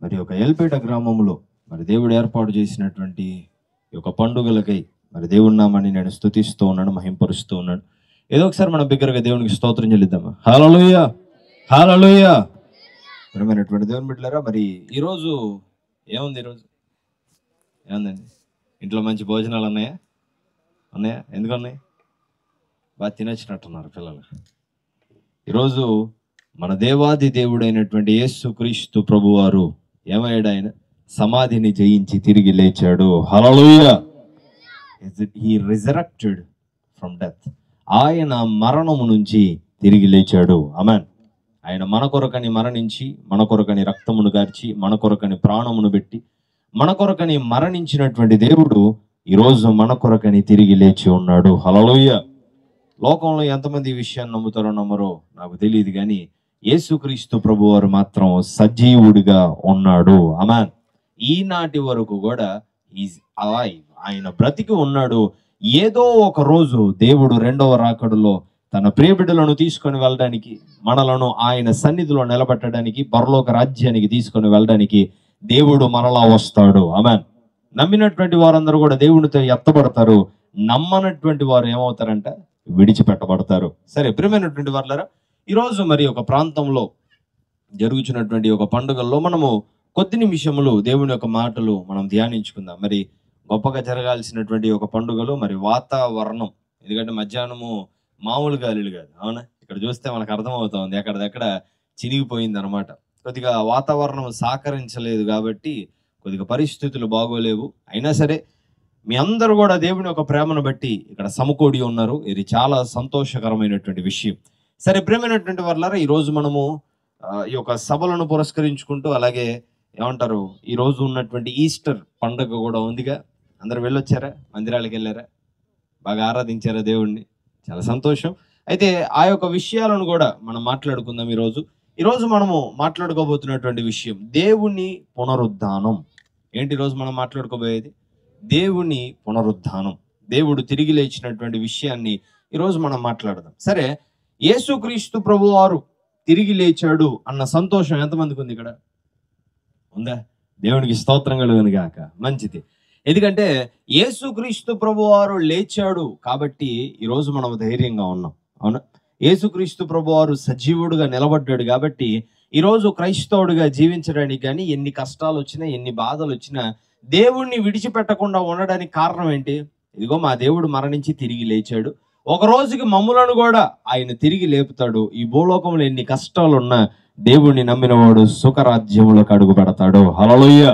మరి ఒక ఎల్పేట గ్రామంలో మరి దేవుడు ఏర్పాటు చేసినటువంటి ఈ యొక్క పండుగలకై మరి దేవుడి నామాన్ని నేను స్తుతిస్తూ ఉన్నాను, మహింపరుస్తూ ఉన్నాను. ఏదో ఒకసారి మనం బిగ్గరగా దేవునికి స్తోత్రం చెల్లిద్దామా? హల్లెలూయా, హల్లెలూయా. ప్రియమైనటువంటి దేవుని బిడ్డలారా, మరి ఈరోజు ఏముంది? ఈరోజు ఏముందండి? ఇంట్లో మంచి భోజనాలు ఉన్నాయా? ఎందుకు ఉన్నాయి? బాగా తినొచ్చినట్టున్నారు పిల్లలు. ఈరోజు మన దేవాది దేవుడైనటువంటి యేసుక్రీస్తు ప్రభువారు ఏమయ్యాడు? ఆయన సమాధిని జయించి తిరిగి లేచాడు. హల్లెలూయా. హి రిజరెక్టెడ్ ఫ్రమ్ డెత్. ఆయన మరణము నుంచి తిరిగి లేచాడు. ఆమేన్. ఆయన మన కొరకని మరణించి, మన కొరకని రక్తమును గార్చి, మన కొరకని ప్రాణమును పెట్టి, మన కొరకని మరణించినటువంటి దేవుడు ఈరోజు మన కొరకని తిరిగి లేచి ఉన్నాడు. హల్లెలూయా. లోకంలో ఎంతమంది ఈ విషయాన్ని నమ్ముతారో నమ్మరో నాకు తెలియదు, కానీ యేసుక్రీస్తు ప్రభువారు మాత్రం సజీవుడిగా ఉన్నాడు. ఆమేన్. ఈనాటి వరకు కూడా ఈజ్ అలైవ్. ఆయన బ్రతికి ఉన్నాడు. ఏదో ఒక రోజు దేవుడు రెండవ రాకడలో తన ప్రియబిడ్డలను తీసుకొని వెళ్ళడానికి, మనలను ఆయన సన్నిధిలో నిలబెట్టడానికి, పరలోక రాజ్యానికి తీసుకొని వెళ్ళడానికి దేవుడు మనలా వస్తాడు. ఆమేన్. నమ్మినటువంటి వారందరూ కూడా దేవునితో ఎత్తబడతారు. నమ్మనటువంటి వారు ఏమవుతారంట? విడిచిపెట్టబడతారు. సరే, ప్రియమైనటువంటి వారులారా, ఈరోజు మరి ఒక ప్రాంతంలో జరుగుతున్నటువంటి ఒక పండుగల్లో మనము కొద్ది నిమిషములు దేవుని యొక్క మాటలు మనం ధ్యానించుకుందాం. మరి గొప్పగా జరగాల్సినటువంటి ఒక పండుగలో మరి వాతావరణం, ఎందుకంటే మధ్యాహ్నము మామూలు గాలులు కాదు, అవునా? ఇక్కడ చూస్తే మనకు అర్థమవుతుంది ఎక్కడదెక్కడ చినిగిపోయింది అనమాట. కొద్దిగా వాతావరణం సహకరించలేదు కాబట్టి కొద్దిగా పరిస్థితులు బాగోలేవు. అయినా సరే మీ అందరూ కూడా దేవుని యొక్క ప్రేమను బట్టి ఇక్కడ సమకూడి ఉన్నారు. ఇది చాలా సంతోషకరమైనటువంటి విషయం. సరే, ప్రేమైనటువంటి వారులారా, ఈరోజు మనము ఈ యొక్క సభలను పురస్కరించుకుంటూ, అలాగే ఏమంటారు, ఈరోజు ఉన్నటువంటి ఈస్టర్ పండుగ కూడా ఉందిగా. అందరు వెళ్ళొచ్చారా? మందిరాలకు వెళ్ళారా? బాగా ఆరాధించారా దేవుణ్ణి? చాలా సంతోషం. అయితే ఆ యొక్క విషయాలను కూడా మనం మాట్లాడుకుందాం. ఈరోజు మనము మాట్లాడుకోబోతున్నటువంటి విషయం దేవుని పునరుద్ధానం. ఏంటి ఈరోజు మనం మాట్లాడుకోబోయేది? దేవుని పునరుద్ధానం. దేవుడు తిరిగి లేచినటువంటి విషయాన్ని ఈరోజు మనం మాట్లాడదాం. సరే, యేసుక్రీస్తు ప్రభువారు తిరిగి లేచాడు అన్న సంతోషం ఎంతమందికి ఉంది? ఇక్కడ ఉందా? దేవునికి స్తోత్రం కలుగును గాక. మంచిది. ఎందుకంటే యేసుక్రీస్తు ప్రభువారు లేచాడు కాబట్టి ఈరోజు మనం ధైర్యంగా ఉన్నాం, అవునా? యేసుక్రీస్తు ప్రభువారు సజీవుడుగా నిలబడ్డాడు కాబట్టి ఈరోజు క్రైస్తవుడిగా జీవించడానికి కానీ ఎన్ని కష్టాలు వచ్చినా, ఎన్ని బాధలు వచ్చినా దేవుణ్ణి విడిచిపెట్టకుండా ఉండడానికి కారణం ఏంటి? ఇదిగో మా దేవుడు మరణించి తిరిగి లేచాడు. ఒక రోజుకి మమ్ములను కూడా ఆయన తిరిగి లేపుతాడు. ఈ భూలోకంలో ఎన్ని కష్టాలున్నా దేవుణ్ణి నమ్మినవాడు సుఖరాజ్యములకు అడుగు పెడతాడు. హల్లెలూయా.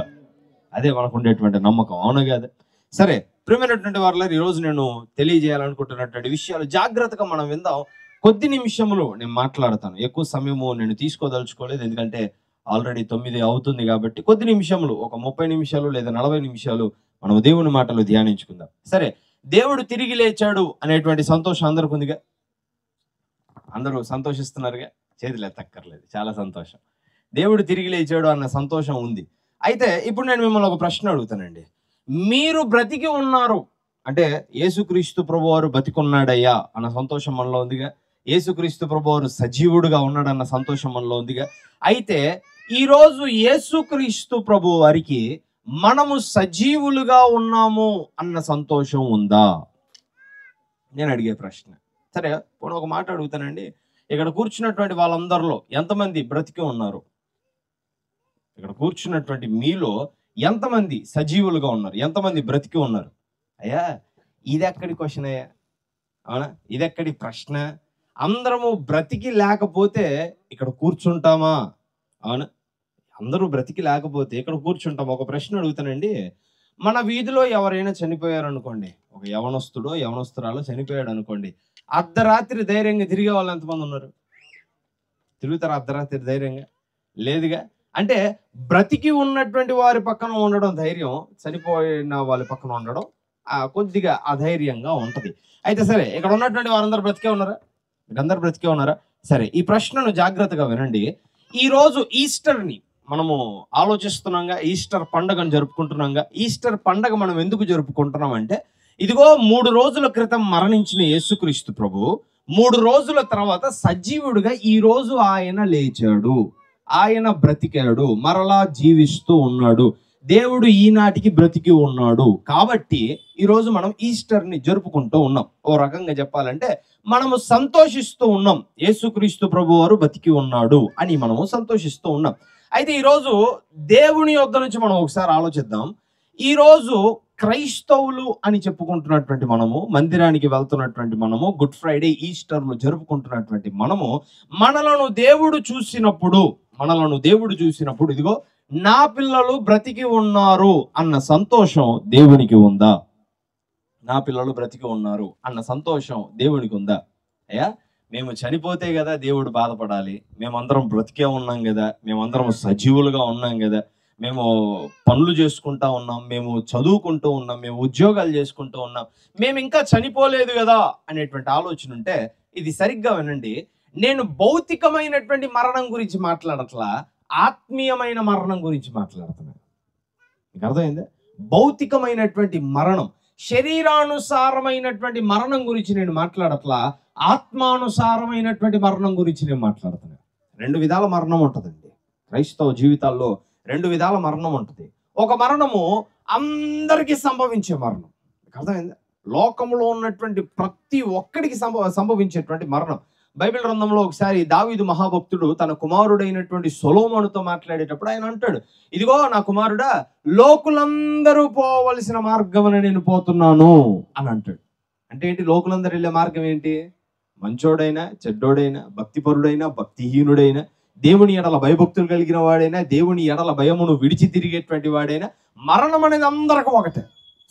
అదే మనకు ఉండేటువంటి నమ్మకం, అవును కదా? సరే, ప్రియమైనటువంటి వారులారా, ఈరోజు నేను తెలియజేయాలనుకుంటున్నటువంటి విషయాలు జాగ్రత్తగా మనం విందాం. కొద్ది నిమిషములు నేను మాట్లాడతాను, ఎక్కువ సమయము నేను తీసుకోదలుచుకోలేదు. ఎందుకంటే ఆల్రెడీ 9 అవుతుంది కాబట్టి కొద్ది నిమిషములు, ఒక 30 నిమిషాలు లేదా 40 నిమిషాలు మనం దేవుని మాటలు ధ్యానించుకుందాం. సరే, దేవుడు తిరిగి లేచాడు అనేటువంటి సంతోషం అందరికి ఉందిగా? అందరూ సంతోషిస్తున్నారుగా? చేతులు ఎత్తక్కర్లేదు. చాలా సంతోషం. దేవుడు తిరిగి లేచాడు అన్న సంతోషం ఉంది. అయితే ఇప్పుడు నేను మిమ్మల్ని ఒక ప్రశ్న అడుగుతానండి. మీరు బ్రతికి ఉన్నారు అంటే యేసుక్రీస్తు ప్రభువారు బతికున్నాడయ్యా అన్న సంతోషం మనలో ఉందిగా? యేసుక్రీస్తు ప్రభువారు సజీవుడుగా ఉన్నాడన్న సంతోషం మనలో ఉందిగా? అయితే ఈరోజు యేసుక్రీస్తు ప్రభు వారికి మనము సజీవులుగా ఉన్నాము అన్న సంతోషం ఉందా? నేను అడిగే ప్రశ్న. సరే, ఇప్పుడు ఒక మాట అడుగుతానండి. ఇక్కడ కూర్చున్నటువంటి వాళ్ళందరిలో ఎంతమంది బ్రతికి ఉన్నారు? ఇక్కడ కూర్చున్నటువంటి మీలో ఎంతమంది సజీవులుగా ఉన్నారు? ఎంతమంది బ్రతికి ఉన్నారు? అయ్యా, ఇదెక్కడి క్వశ్చన్ అయ్యా? అవునా? ఇదెక్కడి ప్రశ్న? అందరము బ్రతికి లేకపోతే ఇక్కడ కూర్చుంటామా? అవునా? అందరూ బ్రతికి లేకపోతే ఇక్కడ కూర్చుంటాం. ఒక ప్రశ్న అడుగుతానండి. మన వీధిలో ఎవరైనా చనిపోయారు అనుకోండి, ఒక యవనస్తుడో యవనస్తురాలో చనిపోయాడు అనుకోండి, అర్ధరాత్రి ధైర్యంగా తిరిగే వాళ్ళు ఎంతమంది ఉన్నారు? తిరుగుతారు అర్ధరాత్రి ధైర్యంగా? లేదుగా. అంటే బ్రతికి ఉన్నటువంటి వారి పక్కన ఉండడం ధైర్యం, చనిపోయిన వాళ్ళ పక్కన ఉండడం కొద్దిగా అధైర్యంగా ఉంటది. అయితే సరే, ఇక్కడ ఉన్నటువంటి వారందరూ బ్రతికే ఉన్నారా? మీరందరూ బ్రతికే ఉన్నారా? సరే, ఈ ప్రశ్నను జాగ్రత్తగా వినండి. ఈరోజు ఈస్టర్ని మనము ఆలోచిస్తున్నాంగా, ఈస్టర్ పండుగను జరుపుకుంటున్నాంగా. ఈస్టర్ పండుగ మనం ఎందుకు జరుపుకుంటున్నాం అంటే, ఇదిగో 3 రోజుల క్రితం మరణించిన యేసుక్రీస్తు ప్రభు 3 రోజుల తర్వాత సజీవుడిగా ఈ రోజు ఆయన లేచాడు. ఆయన బ్రతికాడు, మరలా జీవిస్తూ ఉన్నాడు. దేవుడు ఈనాటికి బ్రతికి ఉన్నాడు. కాబట్టి ఈరోజు మనం ఈస్టర్ని జరుపుకుంటూ ఉన్నాం. ఓ రకంగా చెప్పాలంటే మనము సంతోషిస్తూ ఉన్నాం, యేసుక్రీస్తు ప్రభు వారు బతికి ఉన్నాడు అని మనము సంతోషిస్తూ ఉన్నాం. అయితే ఈరోజు దేవుని యొద్ద నుంచి మనం ఒకసారి ఆలోచిద్దాం. ఈరోజు క్రైస్తవులు అని చెప్పుకుంటున్నటువంటి మనము, మందిరానికి వెళ్తున్నటువంటి మనము, గుడ్ ఫ్రైడే ఈస్టర్లు జరుపుకుంటున్నటువంటి మనము, మనలను దేవుడు చూసినప్పుడు ఇదిగో నా పిల్లలు బ్రతికి ఉన్నారు అన్న సంతోషం దేవునికి ఉందా? నా పిల్లలు బ్రతికి ఉన్నారు అన్న సంతోషం దేవునికి ఉందా? అయ్యా, మేము చనిపోతే కదా దేవుడు బాధపడాలి, మేమందరం బ్రతికే ఉన్నాం కదా, మేమందరం సజీవులుగా ఉన్నాం కదా, మేము పనులు చేసుకుంటా ఉన్నాం, మేము చదువుకుంటూ ఉన్నాం, మేము ఉద్యోగాలు చేసుకుంటూ ఉన్నాం, మేము ఇంకా చనిపోలేదు కదా అనేటువంటి ఆలోచన ఉంటే ఇది సరిగ్గా వినండి. నేను భౌతికమైనటువంటి మరణం గురించి మాట్లాడట్లా, ఆత్మీయమైన మరణం గురించి మాట్లాడుతున్నాను. మీకు అర్థమైందా? భౌతికమైనటువంటి మరణం, శరీరానుసారమైనటువంటి మరణం గురించి నేను మాట్లాడట్లా, ఆత్మానుసారమైనటువంటి మరణం గురించి నేను మాట్లాడుతున్నాను. 2 విధాల మరణం ఉంటుందండి క్రైస్తవ జీవితాల్లో. 2 విధాల మరణం ఉంటుంది. ఒక మరణము అందరికీ సంభవించే మరణం. మీకు అర్థమైందా? లోకంలో ఉన్నటువంటి ప్రతి ఒక్కడికి సంభవించేటువంటి మరణం. బైబిల్ గ్రంథంలో ఒకసారి దావీదు మహాభక్తుడు తన కుమారుడైనటువంటి సొలొమోనుతో మాట్లాడేటప్పుడు ఆయన అంటాడు, ఇదిగో నా కుమారుడా, లోకులందరూ పోవలసిన మార్గమున నేను పోతున్నాను అని అంటాడు. అంటే ఏంటి? లోకులందరూ వెళ్ళే మార్గం ఏంటి? మంచోడైనా, చెడ్డోడైనా, భక్తిపరుడైనా, భక్తిహీనుడైనా, దేవుని ఎడల భయభక్తులు కలిగిన వాడైనా, దేవుని ఎడల భయమును విడిచి తిరిగేటువంటి వాడైనా, మరణం అనేది అందరికీ ఒకటే.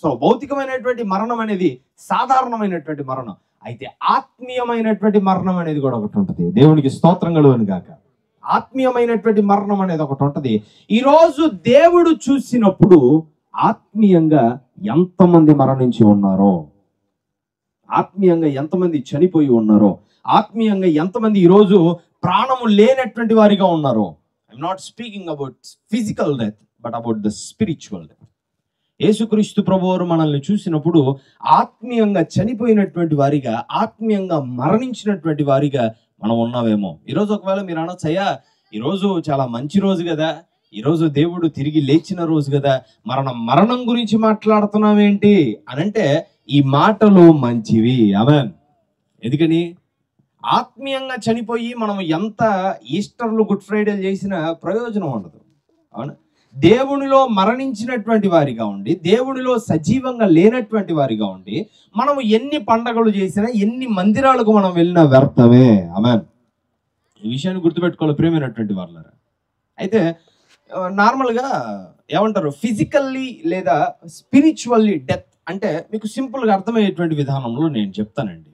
సో భౌతికమైనటువంటి మరణం అనేది సాధారణమైనటువంటి మరణం. అయితే ఆత్మీయమైనటువంటి మరణం అనేది కూడా ఒకటి ఉంటుంది. దేవునికి స్తోత్రం కలుగును గాక. ఆత్మీయమైనటువంటి మరణం అనేది ఒకటి ఉంటుంది. ఈరోజు దేవుడు చూసినప్పుడు ఆత్మీయంగా ఎంతమంది మరణించి ఉన్నారో, ఆత్మీయంగా ఎంతమంది చనిపోయి ఉన్నారో, ఆత్మీయంగా ఎంతమంది ఈరోజు ప్రాణము లేనటువంటి వారిగా ఉన్నారో. I'm not speaking about physical death but about the spiritual death. యేసుక్రీస్తు ప్రభువారు మనల్ని చూసినప్పుడు ఆత్మీయంగా చనిపోయినటువంటి వారిగా, ఆత్మీయంగా మరణించినటువంటి వారిగా మనం ఉన్నావేమో. ఈరోజు ఒకవేళ మీరు అనొచ్చు, అయ్యా ఈరోజు చాలా మంచి రోజు కదా, ఈరోజు దేవుడు తిరిగి లేచిన రోజు కదా, మరణం గురించి మాట్లాడుతున్నావేంటి అని అంటే ఈ మాటలు మంచివి. ఆమేన్. ఎందుకని? ఆత్మీయంగా చనిపోయి మనం ఎంత ఈస్టర్లు, గుడ్ ఫ్రైడేలు చేసినా ప్రయోజనం ఉండదు. అవునా? దేవునిలో మరణించినటువంటి వారిగా ఉండి, దేవునిలో సజీవంగా లేనటువంటి వారిగా ఉండి, మనం ఎన్ని పండగలు చేసినా, ఎన్ని మందిరాలకు మనం వెళ్ళినా వ్యర్థమే. ఆమేన్. ఈ విషయాన్ని గుర్తుపెట్టుకోవాలి ప్రియమైనటువంటి వాళ్ళారా. అయితే నార్మల్గా ఏమంటారు, ఫిజికల్లీ లేదా స్పిరిచువల్లీ డెత్ అంటే మీకు సింపుల్గా అర్థమయ్యేటువంటి విధానంలో నేను చెప్తానండి.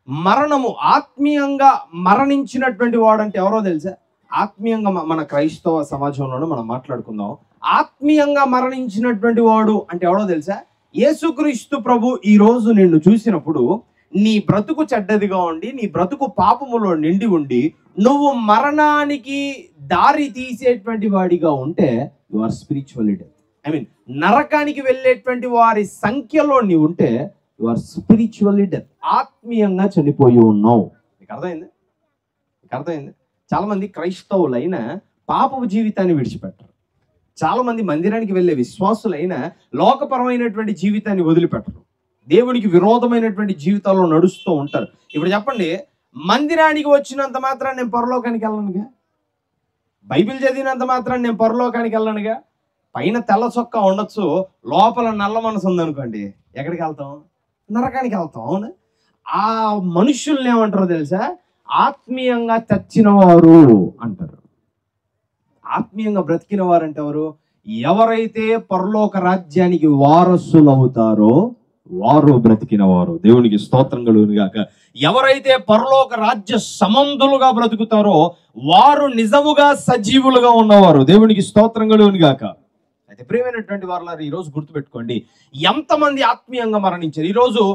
మరణము, ఆత్మీయంగా మరణించినటువంటి వాడు అంటే ఎవరో తెలుసా? ఆత్మీయంగా మన క్రైస్తవ సమాజంలోనే మనం మాట్లాడుకుందాం. ఆత్మీయంగా మరణించినటువంటి వాడు అంటే ఎవడో తెలుసా? యేసుక్రీస్తు ప్రభు ఈ రోజు నిన్ను చూసినప్పుడు నీ బ్రతుకు చెడ్డదిగా ఉండి, నీ బ్రతుకు పాపములో నిండి ఉండి, నువ్వు మరణానికి దారి తీసేటువంటి వాడిగా ఉంటే you are spiritually death. I mean నరకానికి వెళ్ళేటువంటి వారి సంఖ్యలో నీవు ఉంటే యు ఆర్ స్పిరిచువల్లీ డెత్. ఆత్మీయంగా చనిపోయి ఉన్నావు. మీకు అర్థమైంది? చాలా మంది క్రైస్తవులైన పాపపు జీవితాన్ని విడిచిపెట్టరు. చాలా మంది మందిరానికి వెళ్ళే విశ్వాసులైన లోకపరమైనటువంటి జీవితాన్ని వదిలిపెట్టరు. దేవునికి విరోధమైనటువంటి జీవితాల్లో నడుస్తూ ఉంటారు. ఇప్పుడు చెప్పండి, మందిరానికి వచ్చినంత మాత్రాన్ని నేను పరలోకానికి వెళ్ళనుగా, బైబిల్ చదివినంత మాత్రాన్ని నేను పరలోకానికి వెళ్ళనుగా. పైన తెల్ల చొక్కా ఉండొచ్చు, లోపల నల్ల మనసు ఉందనుకోండి, ఎక్కడికి వెళ్తాం? నరకానికి వెళ్తాం. అవును. ఆ మనుషుల్ని ఏమంటారో తెలుసా? ఆత్మీయంగా చచ్చిన వారు అంటారు. ఆత్మీయంగా బ్రతికిన వారు అంటే ఎవరు? ఎవరైతే పరలోక రాజ్యానికి వారసులు అవుతారో వారు బ్రతికిన వారు. దేవునికి స్తోత్రం కలుగును గాక. ఎవరైతే పరలోక రాజ్య సంబంధులుగా బ్రతుకుతారో వారు నిజముగా సజీవులుగా ఉన్నవారు. దేవునికి స్తోత్రం కలుగును గాక. అయితే ప్రియమైనటువంటి వారు ఈరోజు గుర్తుపెట్టుకోండి, ఎంతమంది ఆత్మీయంగా మరణించారు. ఈరోజు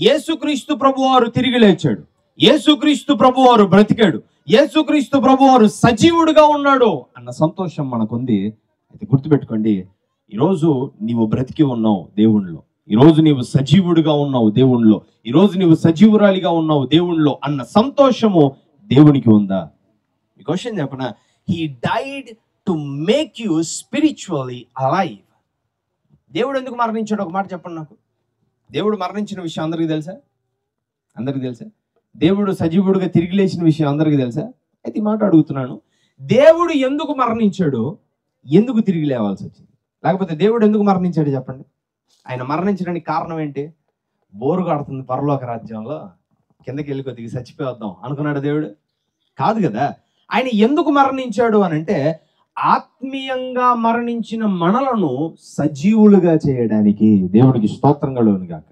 యేసుక్రీస్తు ప్రభువారు తిరిగి లేచాడు, యేసుక్రీస్తు ప్రభువారు బ్రతికాడు, యేసుక్రీస్తు ప్రభువారు సజీవుడుగా ఉన్నాడు అన్న సంతోషం మనకుంది. అయితే గుర్తుపెట్టుకోండి, ఈరోజు నీవు బ్రతికి ఉన్నావు దేవునిలో, ఈరోజు నీవు సజీవుడిగా ఉన్నావు దేవునిలో, ఈరోజు నీవు సజీవురాలిగా ఉన్నావు దేవునిలో అన్న సంతోషము దేవునికి ఉందా? ఈ క్వశ్చన్ చెప్పనా, he died to make you spiritually alive. దేవుడు ఎందుకు మరణించాడు? ఒక మాట చెప్పండి నాకు. దేవుడు మరణించిన విషయం అందరికీ తెలుసా? అందరికీ తెలుసా? దేవుడు సజీవుడుగా తిరిగి లేచిన విషయం అందరికీ తెలుసా? అయితే ఈ మాట అడుగుతున్నాను, దేవుడు ఎందుకు మరణించాడు, ఎందుకు తిరిగి లేవాల్సి వచ్చింది? లేకపోతే దేవుడు ఎందుకు మరణించాడు చెప్పండి? ఆయన మరణించడానికి కారణం ఏంటి? బోరు కొడుతుంది పరలోక రాజ్యంలో, కిందకి వెళ్ళి కొద్దిగా చచ్చిపోద్దాం అనుకున్నాడు దేవుడు? కాదు కదా. ఆయన ఎందుకు మరణించాడు అని అంటే, ఆత్మీయంగా మరణించిన మనలను సజీవులుగా చేయడానికి. దేవుడికి స్తోత్రం కలుగును గాక.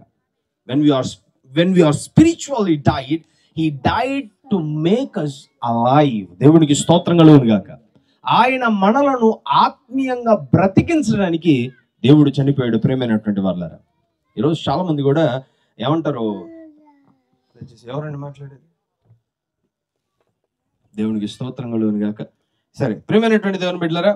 when we are spiritually died, he died to make us alive. దేవుడికి స్తోత్రం కలుగును గాక. ఆయన మనలను ఆత్మీయంగా బ్రతికించడానికి దేవుడు చనిపోయాడు. ప్రేమైనటువంటి వాళ్ళారా, ఈరోజు చాలా మంది కూడా ఏమంటారు, ఎవరండి మాట్లాడేది? దేవునికి స్తోత్రం కలుగును గాక. సరే, ప్రేమైనటువంటి దేవుని బిడ్డలారా,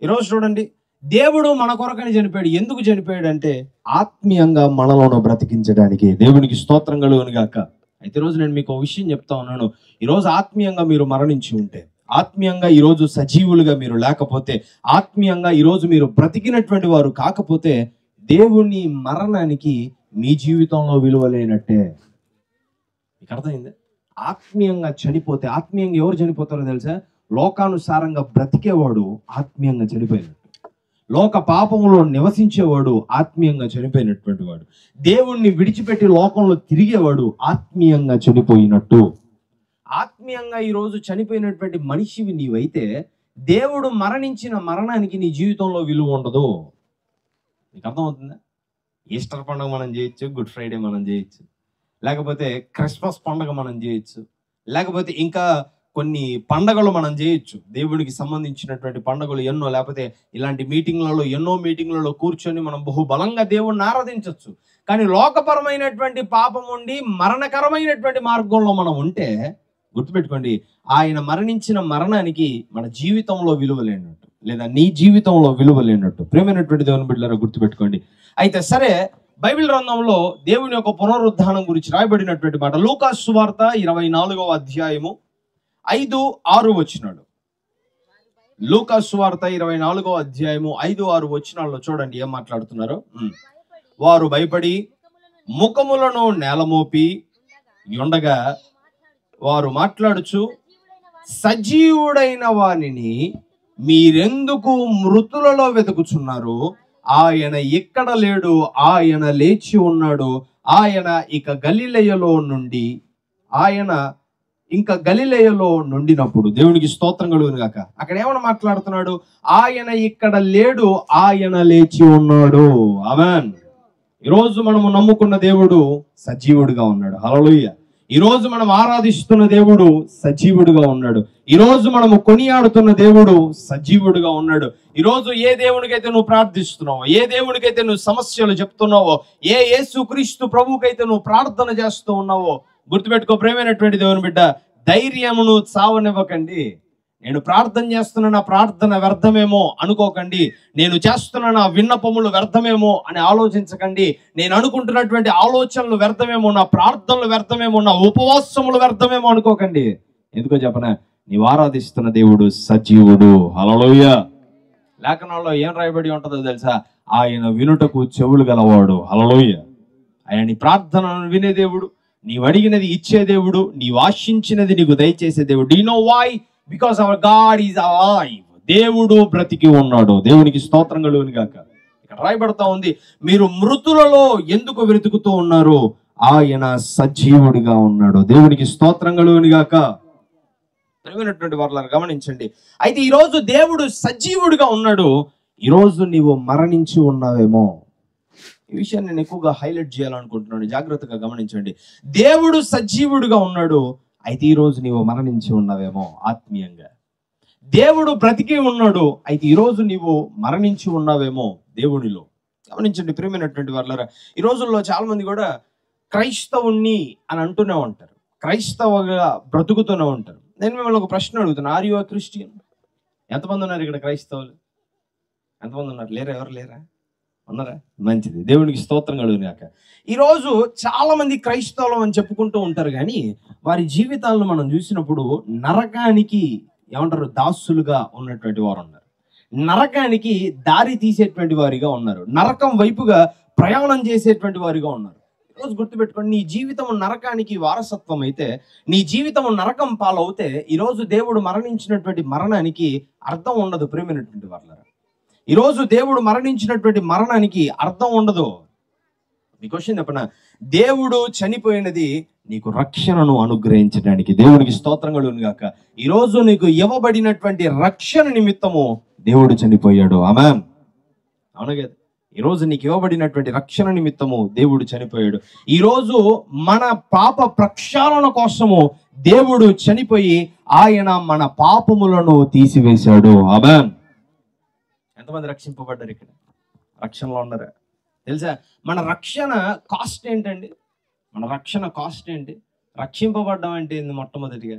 ఈరోజు చూడండి, దేవుడు మన కొరకని చనిపోయాడు. ఎందుకు చనిపోయాడు అంటే ఆత్మీయంగా మనలను బ్రతికించడానికి. దేవునికి స్తోత్రం కలుగును గాక. అయితే ఈరోజు నేను మీకు ఒక విషయం చెప్తా ఉన్నాను. ఈరోజు ఆత్మీయంగా మీరు మరణించి ఉంటే, ఆత్మీయంగా ఈరోజు సజీవులుగా మీరు లేకపోతే, ఆత్మీయంగా ఈరోజు మీరు బ్రతికినటువంటి వారు కాకపోతే, దేవుని మరణానికి మీ జీవితంలో విలువ లేనట్టే. మీకు అర్థమైంది? ఆత్మీయంగా చనిపోతే, ఆత్మీయంగా ఎవరు చనిపోతారో తెలుసా? లోకానుసారంగా బ్రతికేవాడు ఆత్మీయంగా చనిపోయినట్టు, లోక పాపములో నివసించేవాడు ఆత్మీయంగా చనిపోయినటువంటి వాడు, దేవుణ్ణి విడిచిపెట్టి లోకంలో తిరిగేవాడు ఆత్మీయంగా చనిపోయినట్టు. ఆత్మీయంగా ఈరోజు చనిపోయినటువంటి మనిషివి నీవైతే, దేవుడు మరణించిన మరణానికి నీ జీవితంలో విలువ ఉండదు. నీకు అర్థమవుతుందా? ఈస్టర్ పండుగ మనం చేయొచ్చు, గుడ్ ఫ్రైడే మనం చేయొచ్చు, లేకపోతే క్రిస్మస్ పండుగ మనం చేయొచ్చు, లేకపోతే ఇంకా కొన్ని పండగలు మనం చేయొచ్చు, దేవుడికి సంబంధించినటువంటి పండుగలు ఎన్నో, లేకపోతే ఇలాంటి మీటింగ్లలో ఎన్నో మీటింగ్లలో కూర్చొని మనం బహుబలంగా దేవుణ్ణి ఆరాధించవచ్చు. కానీ లోకపరమైనటువంటి పాపం ఉండి మరణకరమైనటువంటి మార్గంలో మనం ఉంటే, గుర్తుపెట్టుకోండి, ఆయన మరణించిన మరణానికి మన జీవితంలో విలువ లేనట్టు, లేదా నీ జీవితంలో విలువ లేనట్టు. ప్రేమైనటువంటి దేవుని బిడ్డలారా, గుర్తుపెట్టుకోండి. అయితే సరే, బైబిల్ గ్రంథంలో దేవుని యొక్క పునరుద్ధానం గురించి రాయబడినటువంటి మాట లూకా సువార్త 24వ అధ్యాయము 5-6 వచనాలు. లూకా సువార్త 24వ అధ్యాయము 5-6 వచనాల్లో చూడండి ఏం మాట్లాడుతున్నారో. వారు భయపడి ముఖములను నేలమోపి ఉండగా వారు మాట్లాడుచు, సజీవుడైన వానిని మీరెందుకు మృతులలో వెతుకుచున్నారు? ఆయన ఎక్కడ లేడు, ఆయన లేచి ఉన్నాడు. ఆయన ఇంకా గలిలయలో నుండినప్పుడు. దేవునికి స్తోత్రం కలుగును గాక. అక్కడ ఏమన్నా మాట్లాడుతున్నాడు? ఆయన ఇక్కడ లేడు, ఆయన లేచి ఉన్నాడు. ఆమేన్. ఈరోజు మనము నమ్ముకున్న దేవుడు సజీవుడిగా ఉన్నాడు. హల్లెలూయా. ఈరోజు మనం ఆరాధిస్తున్న దేవుడు సజీవుడిగా ఉన్నాడు. ఈరోజు మనము కొనియాడుతున్న దేవుడు సజీవుడిగా ఉన్నాడు. ఈరోజు ఏ దేవునికైతే నువ్వు ప్రార్థిస్తున్నావో, ఏ దేవునికైతే నువ్వు సమస్యలు చెప్తున్నావో, ఏ యేసుక్రీస్తు ప్రభువుకైతే నువ్వు ప్రార్థన చేస్తూ ఉన్నావో, గుర్తుపెట్టుకో ప్రేమైనటువంటి దేవుని బిడ్డ, ధైర్యమును చావనివ్వకండి. నేను ప్రార్థన చేస్తున్న నా ప్రార్థన వ్యర్థమేమో అనుకోకండి. నేను చేస్తున్న నా విన్నపములు వ్యర్థమేమో అని ఆలోచించకండి. నేను అనుకుంటున్నటువంటి ఆలోచనలు వ్యర్థమేమో, నా ప్రార్థనలు వ్యర్థమేమో, నా ఉపవాసములు వ్యర్థమేమో అనుకోకండి. ఎందుకో చెప్పనా? నీవు ఆరాధిస్తున్న దేవుడు సజీవుడు. హల్లెలూయా. లేఖనాల్లో ఏం రాయబడి ఉంటుందో తెలుసా? ఆయన వినుటకు చెవులు గలవాడు. హల్లెలూయా. ఆయన నీ ప్రార్థనను వినే దేవుడు, నీవు అడిగినది ఇచ్చే దేవుడు, నీవు ఆశించినది నీకు దయచేసే దేవుడు. You know why? Because our God is alive. దేవుడు బ్రతికి ఉన్నాడు. దేవునికి స్తోత్రం కలుగును గాక. ఇక్కడ రాయబడతా ఉంది, మీరు మృతులలో ఎందుకు వెతుకుతూ ఉన్నారు? ఆయన సజీవుడిగా ఉన్నాడు. దేవునికి స్తోత్రం కలుగును గాక. ప్రియమైనటువంటి వారులారా గమనించండి. అయితే ఈరోజు దేవుడు సజీవుడిగా ఉన్నాడు. ఈరోజు నీవు మరణించి ఉన్నావేమో. ఈ విషయాన్ని నేను ఎక్కువగా హైలైట్ చేయాలనుకుంటున్నాను. జాగ్రత్తగా గమనించండి. దేవుడు సజీవుడిగా ఉన్నాడు. అయితే ఈరోజు నీవు మరణించి ఉన్నావేమో ఆత్మీయంగా. దేవుడు బ్రతికి ఉన్నాడు. అయితే ఈరోజు నీవు మరణించి ఉన్నావేమో దేవునిలో. గమనించండి ప్రియమైనటువంటి వారులారా, ఈ రోజుల్లో చాలా మంది కూడా క్రైస్తవుణ్ణి అని అంటూనే ఉంటారు, క్రైస్తవగా బ్రతుకుతూనే ఉంటారు. నేను మిమ్మల్ని ఒక ప్రశ్న అడుగుతున్నా, ఆర్ యు ఎ క్రిస్టియన్? ఎంతమంది ఉన్నారు ఇక్కడ క్రైస్తవులు? ఎంతమంది ఉన్నారు? లేరా? ఎవరు లేరా? ఉన్నారా? మంచిది. దేవునికి స్తోత్రం కలుగును గాక. ఈరోజు చాలా మంది క్రైస్తవులు అని చెప్పుకుంటూ ఉంటారు, కానీ వారి జీవితాలను మనం చూసినప్పుడు నరకానికి ఏమంటారు, దాసులుగా ఉన్నటువంటి వారు ఉన్నారు. నరకానికి దారి తీసేటువంటి వారిగా ఉన్నారు. నరకం వైపుగా ప్రయాణం చేసేటువంటి వారిగా ఉన్నారు. ఈరోజు గుర్తుపెట్టుకోండి, నీ జీవితం నరకానికి వారసత్వం అయితే, నీ జీవితం నరకం పాలవుతే, ఈరోజు దేవుడు మరణించినటువంటి మరణానికి అర్థం ఉండదు. ప్రేమైనటువంటి వాళ్ళారా, ఈరోజు దేవుడు మరణించినటువంటి మరణానికి అర్థం ఉండదు. మీ క్వశ్చన్ చెప్పనా, దేవుడు చనిపోయినది నీకు రక్షణను అనుగ్రహించడానికి. దేవునికి స్తోత్రం కలుగును గాక. ఈరోజు నీకు ఇవ్వబడినటువంటి రక్షణ నిమిత్తము దేవుడు చనిపోయాడు. ఆమేన్. అవును కదా, ఈరోజు నీకు ఇవ్వబడినటువంటి రక్షణ నిమిత్తము దేవుడు చనిపోయాడు. ఈరోజు మన పాప ప్రక్షాళన కోసము దేవుడు చనిపోయి ఆయన మన పాపములను తీసివేశాడు. ఆమేన్. ఎంతమంది రక్షింపబడ్డారు? ఇక్కడ రక్షణలో ఉన్నారా? తెలుసా, మన రక్షణ కాస్ట్ ఏంటండి? మన రక్షణ కాస్ట్ ఏంటి? రక్షింపబడ్డం అంటే ఏంది? మొట్టమొదటిగా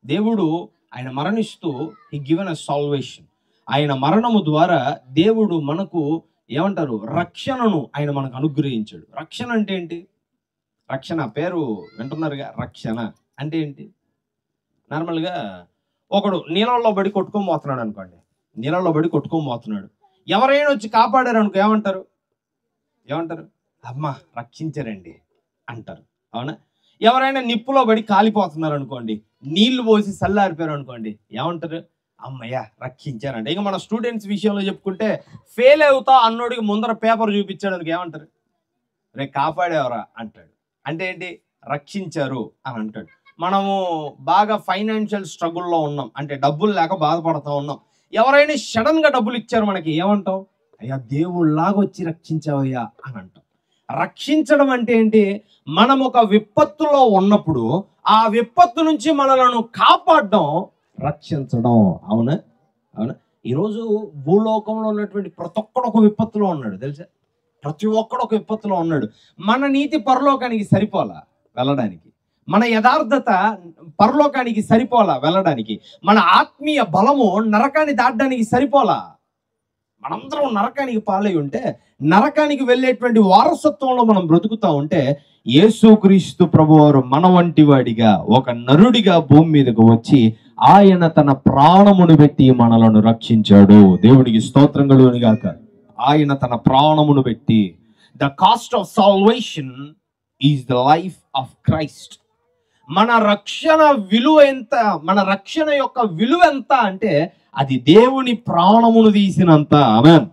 దేవుడు ఆయన మరణిస్తూ హి గివెన్ అ సాల్వేషన్. ఆయన మరణము ద్వారా దేవుడు మనకు ఏమంటారు, రక్షణను ఆయన మనకు అనుగ్రహించాడు. రక్షణ అంటే ఏంటి? రక్షణ పేరు వింటున్నారుగా. రక్షణ అంటే ఏంటి? నార్మల్గా ఒకడు నీళ్ళల్లో పడి కొట్టుకొని పోతున్నాడు అనుకోండి, నీళ్ళల్లో పడి కొట్టుకొని పోతున్నాడు. ఎవరైనా వచ్చి కాపాడారు అనుకో, ఏమంటారు? అమ్మ రక్షించారండి అంటారు. అవునా? ఎవరైనా నిప్పులో పడి కాలిపోతున్నారు అనుకోండి, నీళ్లు పోసి చల్లారిపోయారు అనుకోండి, ఏమంటారు? అమ్మయ్య రక్షించారండి. ఇక మన స్టూడెంట్స్ విషయంలో చెప్పుకుంటే, ఫెయిల్ అవుతా అన్నోడికి ముందర పేపర్ చూపించాడు అనుకో, ఏమంటారు? రే కాపాడేవరా అంటాడు. అంటే ఏంటి? రక్షించారు అని అంటాడు. మనము బాగా ఫైనాన్షియల్ స్ట్రగుల్లో ఉన్నాం, అంటే డబ్బులు లేక బాధపడుతూ ఉన్నాం. ఎవరైనా సడన్ గా డబ్బులు ఇచ్చారు మనకి, ఏమంటాం? అయ్యా దేవుళ్ళలాగా వచ్చి రక్షించావయ్యా అని అంటాం. రక్షించడం అంటే ఏంటి? మనం ఒక విపత్తులో ఉన్నప్పుడు ఆ విపత్తు నుంచి మనలను కాపాడడం రక్షించడం. అవునా? ఈరోజు భూలోకంలో ఉన్నటువంటి ప్రతి ఒక్కడు ఒక విపత్తులో ఉన్నాడు. తెలుసా, ప్రతి ఒక్కడు ఒక విపత్తులో ఉన్నాడు. మన నీతి పరలోకానికి సరిపోలా వెళ్ళడానికి, మన యథార్థత పరలోకానికి సరిపోలా వెళ్ళడానికి, మన ఆత్మీయ బలము నరకాన్ని దాటడానికి సరిపోలా. మనందరం నరకానికి పాలై ఉంటే, నరకానికి వెళ్ళేటువంటి వారసత్వంలో మనం బ్రతుకుతా ఉంటే, యేసుక్రీస్తు ప్రభువారు మన వంటి వాడిగా ఒక నరుడిగా భూమి మీదకు వచ్చి ఆయన తన ప్రాణమును పెట్టి మనలను రక్షించాడు. దేవుడికి స్తోత్రం కలుగును గాక. ఆయన తన ప్రాణమును పెట్టి, the cost of salvation is the life of Christ. మన రక్షణ విలువ ఎంత? మన రక్షణ యొక్క విలువ ఎంత అంటే అది దేవుని ప్రాణమును తీసినంత. ఆమేన్.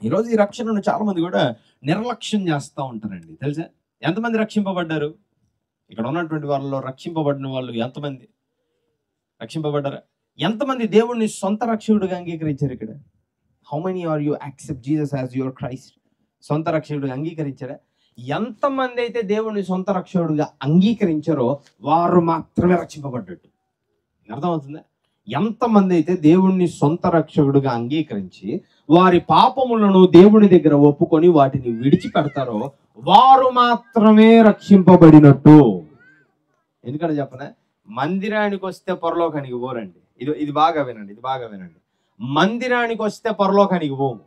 ఈరోజు ఈ రక్షణను చాలా మంది కూడా నిర్లక్ష్యం చేస్తూ ఉంటారండి. తెలుసా, ఎంతమంది రక్షింపబడ్డారు? ఇక్కడ ఉన్నటువంటి వాళ్ళలో రక్షింపబడిన వాళ్ళు ఎంతమంది రక్షింపబడ్డారా? ఎంతమంది దేవుణ్ణి సొంత రక్షకుడిగా అంగీకరించారు? ఇక్కడ how many are you accept Jesus as your Christ? సొంత రక్షకుడిగా అంగీకరించారా? ఎంతమంది అయితే దేవుణ్ణి సొంత రక్షకుడిగా అంగీకరించారో వారు మాత్రమే రక్షింపబడ్డట్టు. అర్థమవుతుందా? ఎంతమంది అయితే దేవుణ్ణి సొంత రక్షకుడిగా అంగీకరించి వారి పాపములను దేవుని దగ్గర ఒప్పుకొని వాటిని విడిచిపెడతారో వారు మాత్రమే రక్షింపబడినట్టు. ఎందుకంటే చెప్పనా, మందిరానికి వస్తే పరలోకానికి పోరండి. ఇది బాగా వినండి. మందిరానికి వస్తే పరలోకానికి పోము.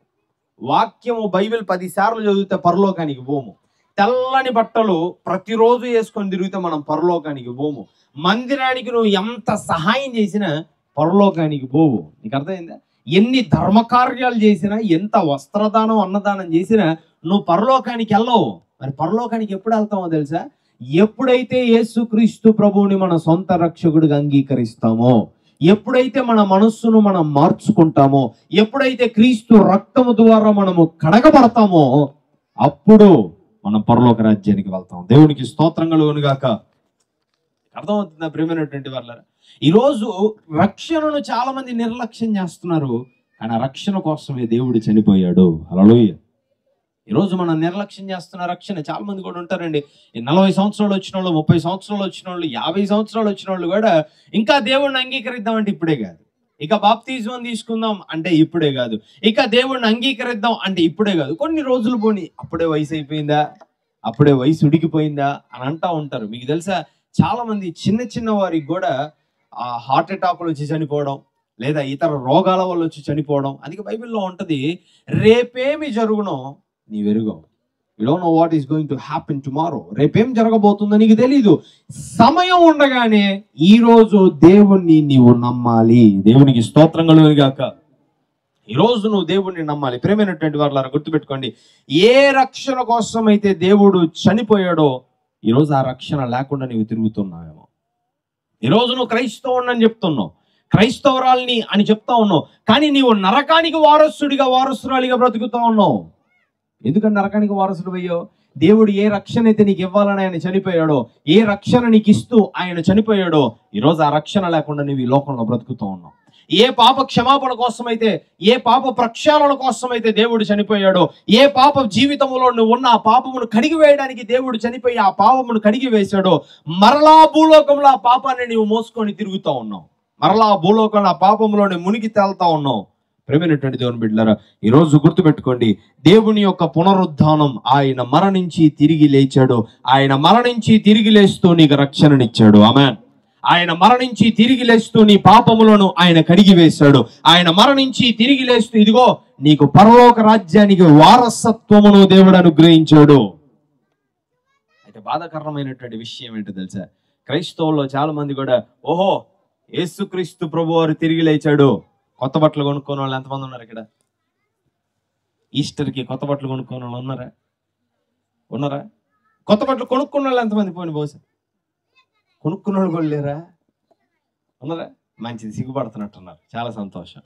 వాక్యము బైబిల్ 10 సార్లు చదివితే పరలోకానికి పోము. తెల్లని బట్టలు ప్రతిరోజు వేసుకొని తిరిగితే మనం పరలోకానికి పోము. మందిరానికి నువ్వు ఎంత సహాయం చేసినా పరలోకానికి పోవు. నీకు అర్థమైందా? ఎన్ని ధర్మకార్యాలు చేసినా, ఎంత వస్త్రదానం అన్నదానం చేసినా నువ్వు పరలోకానికి వెళ్ళవు. మరి పరలోకానికి ఎప్పుడు వెళ్తామో తెలుసా? ఎప్పుడైతే యేసుక్రీస్తు ప్రభువుని మన సొంత రక్షకుడిగా అంగీకరిస్తామో, ఎప్పుడైతే మన మనస్సును మనం మార్చుకుంటామో, ఎప్పుడైతే క్రీస్తు రక్తము ద్వారా మనము కడగబడతామో అప్పుడు మనం పరలోక రాజ్యానికి వెళ్తాం. దేవునికి స్తోత్రం కలుగును గాక. అర్థమవుతుందా ప్రియమైనటువంటి వాళ్ళారా? ఈరోజు రక్షణను చాలా మంది నిర్లక్ష్యం చేస్తున్నారు, కానీ రక్షణ కోసమే దేవుడు చనిపోయాడు. హల్లెలూయా. ఈరోజు మనం నిర్లక్ష్యం చేస్తున్న రక్షణ చాలా మంది కూడా ఉంటారండి. 40 సంవత్సరాలు వచ్చిన వాళ్ళు, 30 సంవత్సరాలు వచ్చిన వాళ్ళు, 50 సంవత్సరాలు వచ్చిన వాళ్ళు కూడా ఇంకా దేవుడిని అంగీకరిద్దామంటే ఇప్పుడే కాదు, ఇక బాప్తిజం తీసుకుందాం అంటే ఇప్పుడే కాదు, ఇక దేవుడిని అంగీకరిద్దాం అంటే ఇప్పుడే కాదు, కొన్ని రోజులు పోని అప్పుడే వయసు అయిపోయిందా, అప్పుడే వయసు ఉడికిపోయిందా అని అంటా ఉంటారు. మీకు తెలుసా, చాలా మంది చిన్న వారికి కూడా హార్ట్ అటాక్లు వచ్చి చనిపోవడం, లేదా ఇతర రోగాల వల్ల వచ్చి చనిపోవడం. అందుకే బైబిల్లో ఉంటది, రేపేమి జరుగునో నీవెరుగవు. You don't know what is going to happen tomorrow. రేపేం జరగబోతుందో నీకు తెలీదు. సమయం ఉండగానే ఈ రోజు దేవుణ్ణి నీవు నమ్మాలి. దేవునికి స్తోత్రం కలుగును గాక. ఈ రోజు నువ్వు దేవుణ్ణి నమ్మాలి. ప్రేమైనటువంటి వారులారా గుర్తుపెట్టుకోండి, ఏ రక్షణ కోసం అయితే దేవుడు చనిపోయాడో ఈరోజు ఆ రక్షణ లేకుండా నీవు తిరుగుతున్నావేమో. ఈరోజు నువ్వు క్రైస్తవుని చెప్తున్నావు, క్రైస్తవురాల్ని అని చెప్తా ఉన్నావు, కానీ నీవు నరకానికి వారసురాలిగా బ్రతుకుతా ఉన్నావు. ఎందుకని నరకానికి వారసుడు అయ్యో? దేవుడు ఏ రక్షణ అయితే నీకు ఇవ్వాలని ఆయన చనిపోయాడో, ఏ రక్షణ నీకు ఇస్తూ ఆయన చనిపోయాడో, ఈరోజు ఆ రక్షణ లేకుండా నీవు ఈ లోకంలో బ్రతుకుతూ ఉన్నావు. ఏ పాప క్షమాపణ కోసమైతే, ఏ పాప ప్రక్షాళన కోసమైతే దేవుడు చనిపోయాడో, ఏ పాప జీవితంలో నువ్వు ఉన్న ఆ పాపమును కడిగి వేయడానికి దేవుడు చనిపోయి ఆ పాపమును కడిగి వేశాడో, మరలా భూలోకంలో ఆ పాపాన్ని నీవు మోసుకొని తిరుగుతూ ఉన్నావు. మరలా భూలోకంలో ఆ పాపంలోనే మునిగి తేలుతా ఉన్నావు. ప్రేమైనటువంటి దేవుని బిడ్డలారా, ఈరోజు గుర్తుపెట్టుకోండి, దేవుని యొక్క పునరుద్ధానం, ఆయన మరణించి తిరిగి లేచాడు. ఆయన మరణించి తిరిగి లేస్తూ నీకు రక్షణనిచ్చాడు. ఆమేన్. ఆయన మరణించి తిరిగి లేస్తూ నీ పాపములను ఆయన కడిగి వేశాడు. ఆయన మరణించి తిరిగి లేస్తూ ఇదిగో నీకు పరలోక రాజ్యానికి వారసత్వమును దేవుడు అనుగ్రహించాడు. అయితే బాధాకరమైనటువంటి విషయం ఏంటో తెలుసా? క్రైస్తవుల్లో చాలా మంది కూడా ఓహో యేసుక్రీస్తు ప్రభు వారు తిరిగి లేచాడు. కొత్త బట్టలు కొనుక్కునే వాళ్ళు ఎంతమంది ఉన్నారు ఇక్కడ? ఈస్టర్కి కొత్త బట్టలు కొనుక్కునే వాళ్ళు ఉన్నారా? కొత్త బట్టలు కొనుక్కున్న వాళ్ళు ఎంతమంది? పోని బహుశా కొనుక్కున్న వాళ్ళు కూడా లేరా? ఉన్నారా? మంచిది, సిగ్గుపడుతున్నట్టున్నారు. చాలా సంతోషం.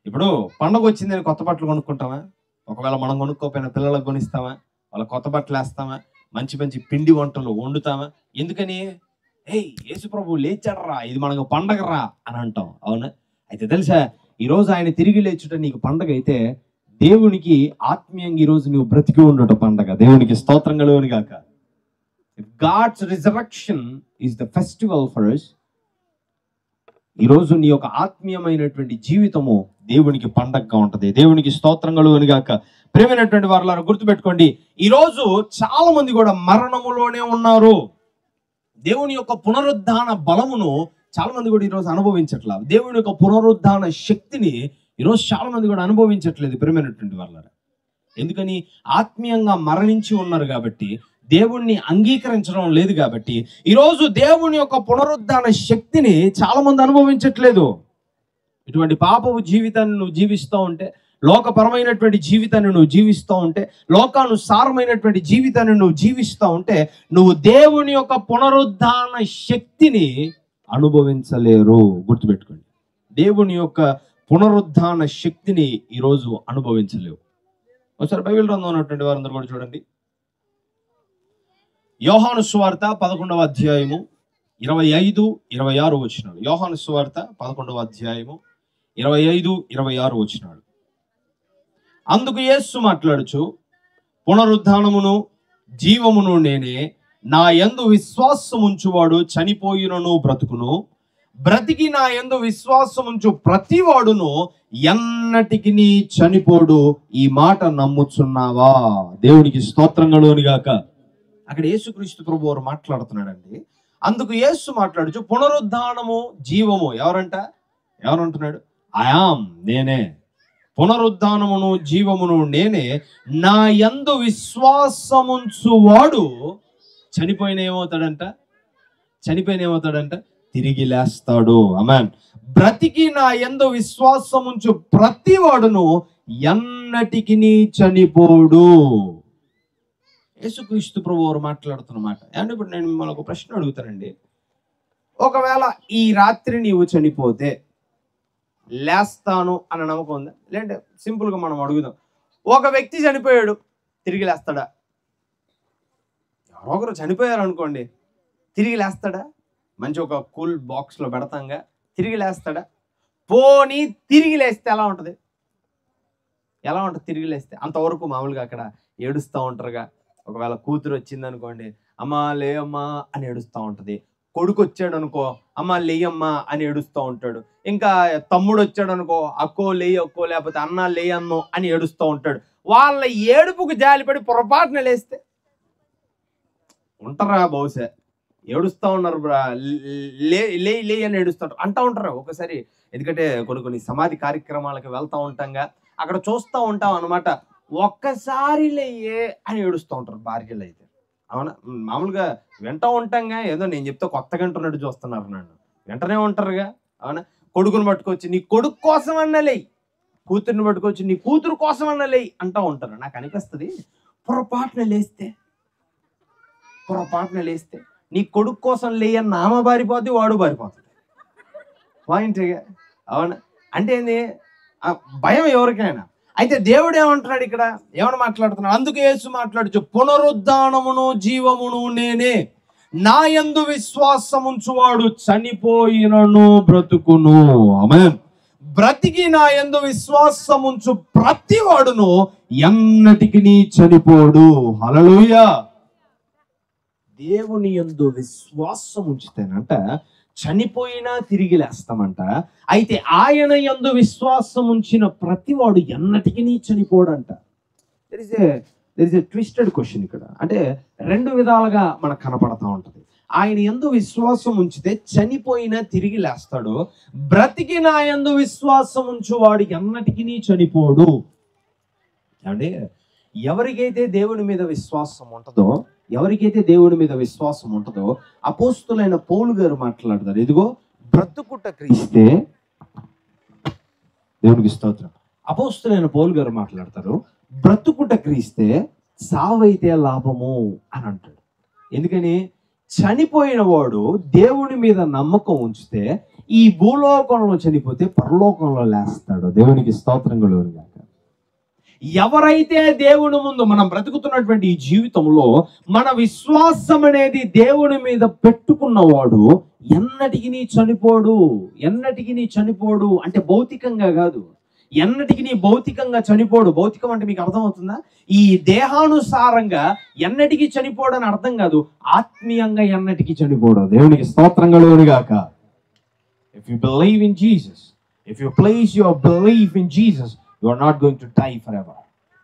ఇప్పుడు పండగ వచ్చింది అని కొత్త బట్టలు కొనుక్కుంటామా? ఒకవేళ మనం కొనుక్కోపోయినా పిల్లలకు కొనిస్తామా? వాళ్ళ కొత్త బట్టలు వేస్తామా? మంచి మంచి పిండి వంటలు వండుతామా? ఎందుకని? ఏయ్ యేసు ప్రభు లేచాడరా, ఇది మనకు పండగరా అని అంటాం. అవునా? అయితే తెలుసా, ఈరోజు ఆయన తిరిగి లేచుట నీకు పండగ అయితే, దేవునికి ఆత్మీయంగా ఈరోజు నువ్వు బ్రతికి ఉండట పండగ. దేవునికి స్తోత్రం కలుగును గాక. God's resurrection is the festival for us. ఈరోజు నీ యొక్క ఆత్మీయమైనటువంటి జీవితము దేవునికి పండగగా ఉంటది. దేవునికి స్తోత్రం కలుగును గాక. ప్రియమైనటువంటి వారులారా గుర్తుపెట్టుకోండి, ఈరోజు చాలా మంది కూడా మరణములోనే ఉన్నారు. దేవుని యొక్క పునరుద్ధాన బలమును చాలా మంది కూడా ఈరోజు అనుభవించట్లేదు. దేవుని యొక్క పునరుద్ధాన శక్తిని ఈరోజు చాలా మంది కూడా అనుభవించట్లేదు. ప్రియమైనటువంటి వారులారా, ఎందుకని? ఆత్మీయంగా మరణించి ఉన్నారు కాబట్టి, దేవుణ్ణి అంగీకరించడం లేదు కాబట్టి ఈరోజు దేవుని యొక్క పునరుద్ధాన శక్తిని చాలా మంది అనుభవించట్లేదు. ఇటువంటి పాపపు జీవితాన్ని నువ్వు జీవిస్తూ ఉంటే, లోకపరమైనటువంటి జీవితాన్ని నువ్వు జీవిస్తూ ఉంటే, లోకానుసారమైనటువంటి జీవితాన్ని నువ్వు జీవిస్తూ ఉంటే, నువ్వు దేవుని యొక్క పునరుద్ధాన శక్తిని అనుభవించలేరు. గుర్తుపెట్టుకోండి, దేవుని యొక్క పునరుద్ధాన శక్తిని ఈరోజు అనుభవించలేవు. ఒకసారి బైబిల్ గ్రంథంలో ఉన్నటువంటి వారందరూ కూడా చూడండి, యోహాను సువార్త 11వ అధ్యాయము 25-26 వచనాలు. యోహాను సువార్త 11వ అధ్యాయము 25-26 వచనాలు. అందుకు యేసు మాట్లాడుచు, పునరుద్ధానమును జీవమును నేనే, నా యందు విశ్వాసముంచువాడు చనిపోయినను బ్రతుకును, బ్రతికి నా యందు విశ్వాసముంచు ప్రతివాడును ఎన్నటికి చనిపోడు. ఈ మాట నమ్ముచున్నావా? దేవునికి స్తోత్రం కలుగును గాక. అక్కడ యేసుక్రీస్తు ప్రభు వారు మాట్లాడుతున్నాడండి. అందుకు యేసు మాట్లాడుచు, పునరుద్ధానము జీవము ఎవరంటున్నాడు? ఐయామ్, నేనే. పునరుద్ధానమును జీవమును నేనే, నా యందు విశ్వాసముంచువాడు చనిపోయిన ఏమవుతాడంట? తిరిగి లేస్తాడు. ఆమేన్. బ్రతికి నా యందు విశ్వాసముంచు ప్రతివాడును ఎన్నటికి చనిపోడు. యేసుక్రీస్తు ప్రభు వారు మాట్లాడుతున్నమాట. అంటే ఇప్పుడు నేను మిమ్మల్ని ఒక ప్రశ్న అడుగుతానండి. ఒకవేళ ఈ రాత్రి నీవు చనిపోతే లేస్తాను అన్న నమ్మకం ఉందా? లేదంటే సింపుల్గా మనం అడుగుదాం, ఒక వ్యక్తి చనిపోయాడు, తిరిగి లేస్తాడా? ఎవరో ఒకరు చనిపోయారు అనుకోండి, తిరిగి లేస్తాడా? మంచి ఒక కూల్ బాక్స్లో పెడతాంగా, తిరిగి లేస్తాడా? పోనీ తిరిగి లేస్తే ఎలా ఉంటుంది? తిరిగి లేస్తే అంతవరకు మామూలుగా అక్కడ ఏడుస్తూ ఉంటారుగా. ఒకవేళ కూతురు వచ్చింది అనుకోండి, అమ్మా లేయమ్మా అని ఏడుస్తూ ఉంటుంది. కొడుకు వచ్చాడు అనుకో, అమ్మ లేయమ్మా అని ఏడుస్తూ ఉంటాడు. ఇంకా తమ్ముడు వచ్చాడు అనుకో, అక్కో లేయక్కో, లేకపోతే అన్న లేయన్నో అని ఏడుస్తూ ఉంటాడు. వాళ్ళ ఏడుపుకు జాలిపడి పొరపాటున లేస్తే ఉంటారా? బహుశా ఏడుస్తూ ఉన్నారు, లే అని ఏడుస్తుంటారు అంటూ ఉంటారు ఒకసారి. ఎందుకంటే కొన్ని సమాధి కార్యక్రమాలకు వెళ్తూ ఉంటాంగా, అక్కడ చూస్తూ ఉంటాం అనమాట. ఒక్కసారి లేయే అని ఏడుస్తూ ఉంటారు భార్యలు అయితే. అవునా? మామూలుగా వింటూ ఉంటాంగా, ఏదో నేను చెప్తే కొత్తగా అంటున్నట్టు చూస్తున్నారు నన్ను. వెంటనే ఉంటారుగా. అవునా? కొడుకుని పట్టుకొచ్చి నీ కొడుకు కోసం అన్నా లేయి, కూతుర్ని పట్టుకొచ్చి నీ కూతురు కోసం అన్నా లేయి అంటూ ఉంటారు. నాకు అనిపిస్తుంది, పొరపాటున లేస్తే నీ కొడుకు కోసం లేయని నామ బారిపోద్ది, వాడు బారిపోతుంది. పాయింట్గా. అవునా? అంటే ఏంది? భయం ఎవరికైనా. అయితే దేవుడు ఏమంటున్నాడు ఇక్కడ? ఏమని మాట్లాడుతున్నాడు? అందుకు యేసు మాట్లాడుచు, పునరుద్ధానమును జీవమును నేనే, నా యందు విశ్వాసముంచువాడు చనిపోయినను బ్రతుకును. ఆమేన్. బ్రతికి నా యందు విశ్వాసముంచు ప్రతి వాడును ఎన్నటికి చనిపోడు. హల్లెలూయా. దేవుని యందు విశ్వాసం ఉంచితేనంట చనిపోయినా తిరిగి లేస్తామంట. అయితే ఆయన యందు విశ్వాసం ఉంచిన ప్రతివాడు ఎన్నటికి చనిపోడంట. There is a twisted question ఇక్కడ. అంటే రెండు విధాలుగా మనకు కనపడతా ఉంటది. ఆయన యందు విశ్వాసం ఉంచితే చనిపోయినా తిరిగి లేస్తాడు, బ్రతికి నా యందు విశ్వాసం ఉంచువాడు ఎన్నటికి చనిపోడు. అంటే ఎవరికైతే దేవుని మీద విశ్వాసం ఉంటుందో అపోస్తులైన పౌలు గారు మాట్లాడతారు, ఇదిగో బ్రతుకుట క్రీస్తే. దేవునికి స్తోత్రం. అపోస్తులైన పౌలు గారు మాట్లాడతారు, బ్రతుకుట క్రీస్తే, సావైతే లాభము అని అంటాడు. ఎందుకని? చనిపోయిన వాడు దేవుని మీద నమ్మకం ఉంచితే ఈ భూలోకంలో చనిపోతే పరలోకంలో లేస్తాడు. దేవునికి స్తోత్రం కలుగును గాక. ఎవరైతే దేవుని ముందు మనం బ్రతుకుతున్నటువంటి ఈ జీవితంలో మన విశ్వాసం అనేది దేవుని మీద పెట్టుకున్నవాడు ఎన్నటికి చనిపోడు. అంటే భౌతికంగా కాదు, ఎన్నటికి భౌతికంగా చనిపోడు. భౌతికం అంటే మీకు అర్థమవుతుందా? ఈ దేహానుసారంగా ఎన్నటికి చనిపోడు అని అర్థం కాదు, ఆత్మీయంగా ఎన్నటికి చనిపోడు. దేవునికి స్తోత్రం కలుగును గాక. If you believe in Jesus, if you place your belief in Jesus, you are not going to die forever.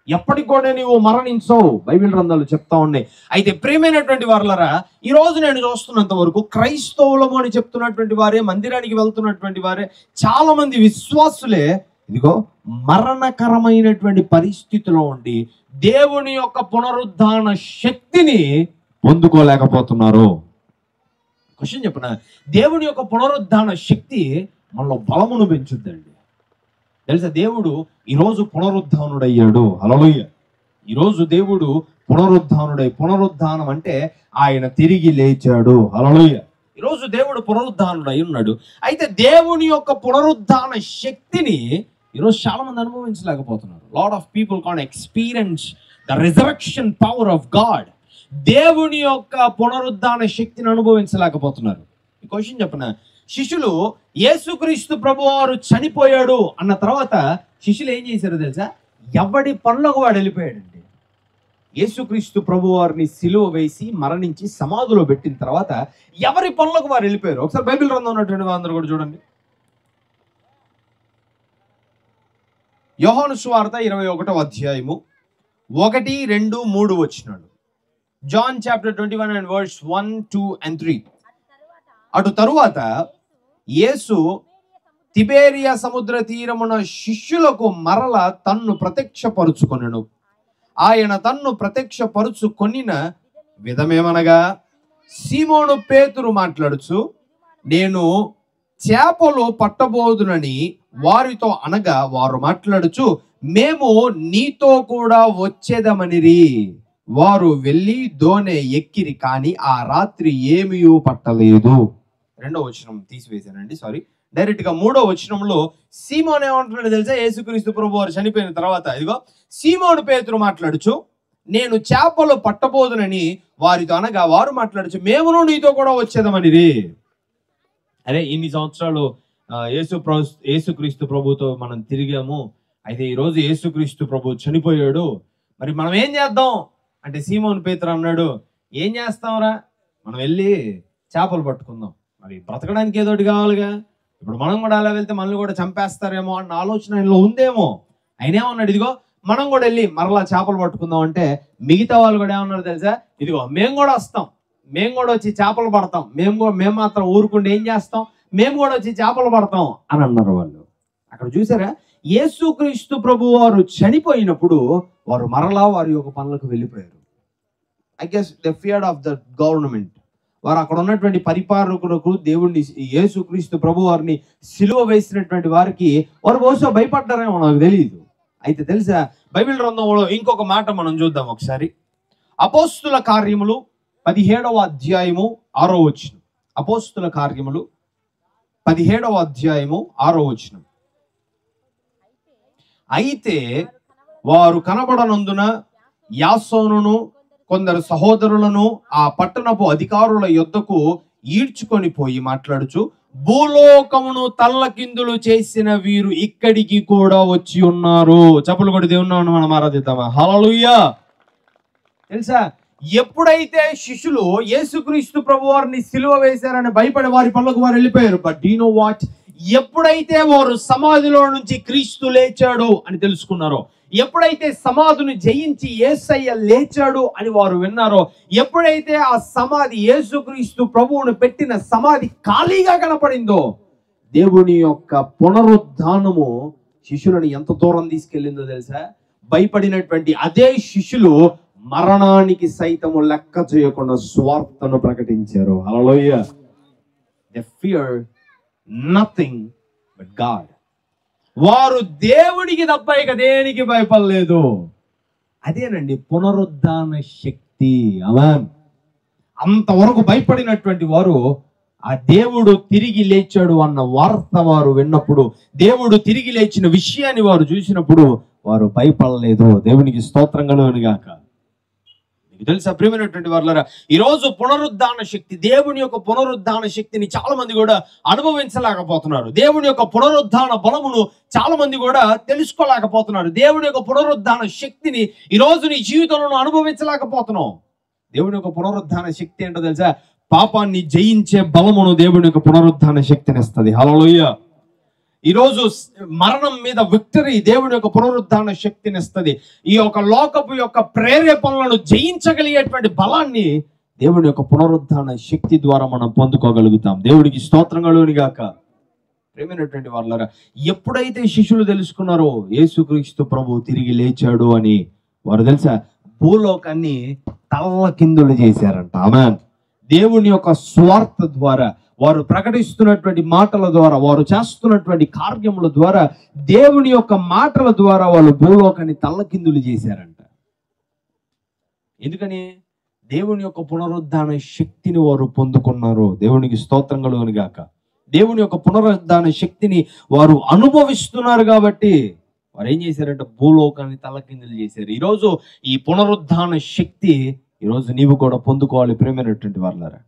ఎప్పటికి కూడా నీవు మరణించవు, బైబిల్ గ్రంథాలు చెప్తా ఉన్నాయి. అయితే ప్రియమైనటువంటి వారులారా, ఈ రోజు నేను చూస్తున్నంత వరకు క్రైస్తవులము అని చెప్తున్నటువంటి వారే, మందిరానికి వెళ్తున్నటువంటి వారే, చాలా మంది విశ్వాసులే ఇదిగో మరణకరమైనటువంటి పరిస్థితిలో ఉండి దేవుని యొక్క పునరుద్ధాన శక్తిని పొందుకోలేకపోతున్నారు. క్వశ్చన్ చెప్పనా? దేవుని యొక్క పునరుద్ధాన శక్తి మనలో బలమును పెంచుద్దండి. తెలుసా? దేవుడు ఈరోజు పునరుద్ధానుడయ్యాడు. హల్లెలూయా. ఈరోజు దేవుడు పునరుద్ధానం అంటే ఆయన తిరిగి లేచాడు. హల్లెలూయా. ఈరోజు దేవుడు పునరుద్ధానుడై ఉన్నాడు. అయితే దేవుని యొక్క పునరుద్ధాన శక్తిని ఈరోజు చాలా మంది అనుభవించలేకపోతున్నారు. Lot of people can experience the resurrection power of God. దేవుని యొక్క పునరుద్ధాన శక్తిని అనుభవించలేకపోతున్నారు. ఈ క్వశ్చన్ చెప్పనా? శిష్యులు యేసుక్రీస్తు ప్రభువారు చనిపోయాడు అన్న తర్వాత శిష్యులు ఏం చేశారో తెలుసా? ఎవడి పనులకు వాడు వెళ్ళిపోయాడండి. యేసుక్రీస్తు ప్రభువారిని సిలువ వేసి మరణించి సమాధిలో పెట్టిన తర్వాత ఎవరి పనులకు వారు వెళ్ళిపోయారు. ఒకసారి బైబిల్ గ్రంథం ఉన్నటువంటి వారందరూ కూడా చూడండి. యోహాను సువార్త 21వ అధ్యాయము 1, 2, 3 వచనాలు. John chapter 21 and verse 1, 2 and 3. అటు తరువాత యేసు తిబేరియా సముద్ర తీరమున శిష్యులకు మరల తన్ను ప్రత్యక్షపరుచుకొనెను. ఆయన తన్ను ప్రత్యక్షపరుచుకొనిన విధమేమనగా, సీమోను పేతురు మాట్లాడుచు, నేను చేపలు పట్టబోదునని వారితో అనగా, వారు మాట్లాడుచు, మేము నీతో కూడా వచ్చేదమనిరి. వారు వెళ్ళి దోణె ఎక్కిరి, కానీ ఆ రాత్రి ఏమీ పట్టలేదు. 2వ వచనం తీసివేశానండి, సారీ. డైరెక్ట్ గా 3వ వచనంలో సీమోను ఏమంటున్నాడు తెలుసా? యేసుక్రీస్తు ప్రభువారు చనిపోయిన తర్వాత ఇదిగో సీమోను పేతురు మాట్లాడుచు, నేను చేపలు పట్టబోదునని వారితో అనగా, వారు మాట్లాడుచు, మేమును నీతో కూడా వచ్చేదమనిరి. అరే, ఇన్ని సంవత్సరాలు యేసుక్రీస్తు ప్రభుతో మనం తిరిగాము. అయితే ఈరోజు యేసుక్రీస్తు ప్రభు చనిపోయాడు, మరి మనం ఏం చేద్దాం అంటే సీమోను పేతురు అన్నాడు, ఏం చేస్తాంరా, మనం వెళ్ళి చేపలు పట్టుకుందాం. మరి బ్రతకడానికి ఏదోటి కావాలిగా. ఇప్పుడు మనం కూడా అలా వెళ్తే మనల్ని కూడా చంపేస్తారేమో అన్న ఆలోచన ఆయనలో ఉందేమో. ఆయన ఏమన్నాడు, ఇదిగో మనం కూడా వెళ్ళి మరలా చేపలు పట్టుకుందాం అంటే మిగతా వాళ్ళు కూడా ఏమన్నారు తెలుసా? ఇదిగో మేము కూడా వస్తాం, మేము కూడా వచ్చి చేపలు పడతాం, మేము మాత్రం ఊరుకుంటే ఏం చేస్తాం, మేము కూడా వచ్చి చేపలు పడతాం అని అన్నారు వాళ్ళు. అక్కడ చూసారా? యేసుక్రీస్తు ప్రభు వారు చనిపోయినప్పుడు వారు మరలా వారి యొక్క పనులకు వెళ్ళిపోయారు. I guess the fear of the government. వారు అక్కడ ఉన్నటువంటి పరిపాలకులకు దేవుణ్ణి, యేసుక్రీస్తు ప్రభు వారిని సిలువ వేసినటువంటి వారికి వారు బహుశా భయపడ్డారేమో, నాకు తెలియదు. అయితే తెలుసా, బైబిల్ గ్రంథంలో ఇంకొక మాట మనం చూద్దాం ఒకసారి. అపోస్తుల కార్యములు 17వ అధ్యాయము 6వ వచనం. అపోస్తుల కార్యములు 17వ అధ్యాయము 6వ వచనం. అయితే వారు కనబడనందున యాసోనును కొందరు సహోదరులను ఆ పట్టణపు అధికారుల యొద్దకు ఈడ్చుకొని పోయి మాట్లాడుచు, భూలోకమును తల్లకిందులు చేసిన వీరు ఇక్కడికి కూడా వచ్చి ఉన్నారు. చప్పలు కొట్టి దేవుని మనం ఆరాధిద్దామా? హల్లెలూయా. తెలుసా, ఎప్పుడైతే శిష్యులు యేసుక్రీస్తు ప్రభు వారిని సిలువ వేశారని భయపడి వారి పనులకు వారు వెళ్ళిపోయారు. But do you know what? ఎప్పుడైతే వారు సమాధిలో నుంచి క్రీస్తు లేచాడు అని తెలుసుకున్నారో, ఎప్పుడైతే సమాధిని జయించి యేసయ్య లేచాడు అని వారు విన్నారో, ఎప్పుడైతే ఆ సమాధి, యేసుక్రీస్తు ప్రభువును పెట్టిన సమాధి ఖాళీగా కనపడిందో, దేవుని యొక్క పునరుద్ధానము శిష్యులను ఎంత దూరం తీసుకెళ్ళిందో తెలుసా? భయపడినటువంటి అదే శిష్యులు మరణానికి సైతము లెక్క చేయకుండా స్వార్థను ప్రకటించారు. Hallelujah. They fear nothing but God. వారు దేవుడికి తప్ప ఇక దేనికి భయపడలేదు. అదేనండి పునరుద్ధాన శక్తి. ఆమేన్. అంతవరకు భయపడినటువంటి వారు ఆ దేవుడు తిరిగి లేచాడు అన్న వార్త వారు విన్నప్పుడు, దేవుడు తిరిగి లేచిన విషయాన్ని వారు చూసినప్పుడు వారు భయపడలేదు. దేవునికి స్తోత్రం కలుగును గాక. మీకు తెలుసా ప్రియమైనటువంటి వారులారా, ఈరోజు పునరుద్ధాన శక్తి, దేవుని యొక్క పునరుద్ధాన శక్తిని చాలా మంది కూడా అనుభవించలేకపోతున్నారు. దేవుని యొక్క పునరుద్ధాన బలమును చాలా మంది కూడా తెలుసుకోలేకపోతున్నారు. దేవుని యొక్క పునరుద్ధాన శక్తిని ఈరోజు నీ జీవితంలో అనుభవించలేకపోతున్నావు. దేవుని యొక్క పునరుద్ధాన శక్తి ఏంటో తెలుసా? పాపాన్ని జయించే బలమును దేవుని యొక్క పునరుద్ధాన శక్తిని ఇస్తుంది. హల్లెలూయా. ఈరోజు మరణం మీద విక్టరీ దేవుని యొక్క పునరుద్ధాన శక్తిని ఇస్తుంది. ఈ యొక్క లోకపు యొక్క ప్రేరేపణలను జయించగలిగేటువంటి బలాన్ని దేవుని యొక్క పునరుద్ధాన శక్తి ద్వారా మనం పొందుకోగలుగుతాం. దేవుడికి స్తోత్రం కలుగును గాక. ప్రేమైనటువంటి వాళ్ళారా, ఎప్పుడైతే శిష్యులు తెలుసుకున్నారో యేసుక్రీస్తు ప్రభు తిరిగి లేచాడు అని, వారు తెలుసా భూలోకాన్ని తల్లకిందులు చేశారంట. ఆమేన్. దేవుని యొక్క స్వార్థ ద్వారా, వారు ప్రకటిస్తున్నటువంటి మాటల ద్వారా, వారు చేస్తున్నటువంటి కార్యముల ద్వారా, దేవుని యొక్క మాటల ద్వారా వాళ్ళు భూలోకాన్ని తల్లకిందులు చేశారంట. ఎందుకని? దేవుని యొక్క పునరుద్ధాన శక్తిని వారు పొందుకున్నారు. దేవునికి స్తోత్రం కలుగును గాక. దేవుని యొక్క పునరుద్ధాన శక్తిని వారు అనుభవిస్తున్నారు కాబట్టి వారు ఏం చేశారంటే భూలోకాన్ని తల్లకిందులు చేశారు. ఈరోజు ఈ పునరుద్ధాన శక్తి ఈరోజు నీవు కూడా పొందుకోవాలి ప్రేమైనటువంటి వాళ్ళారా.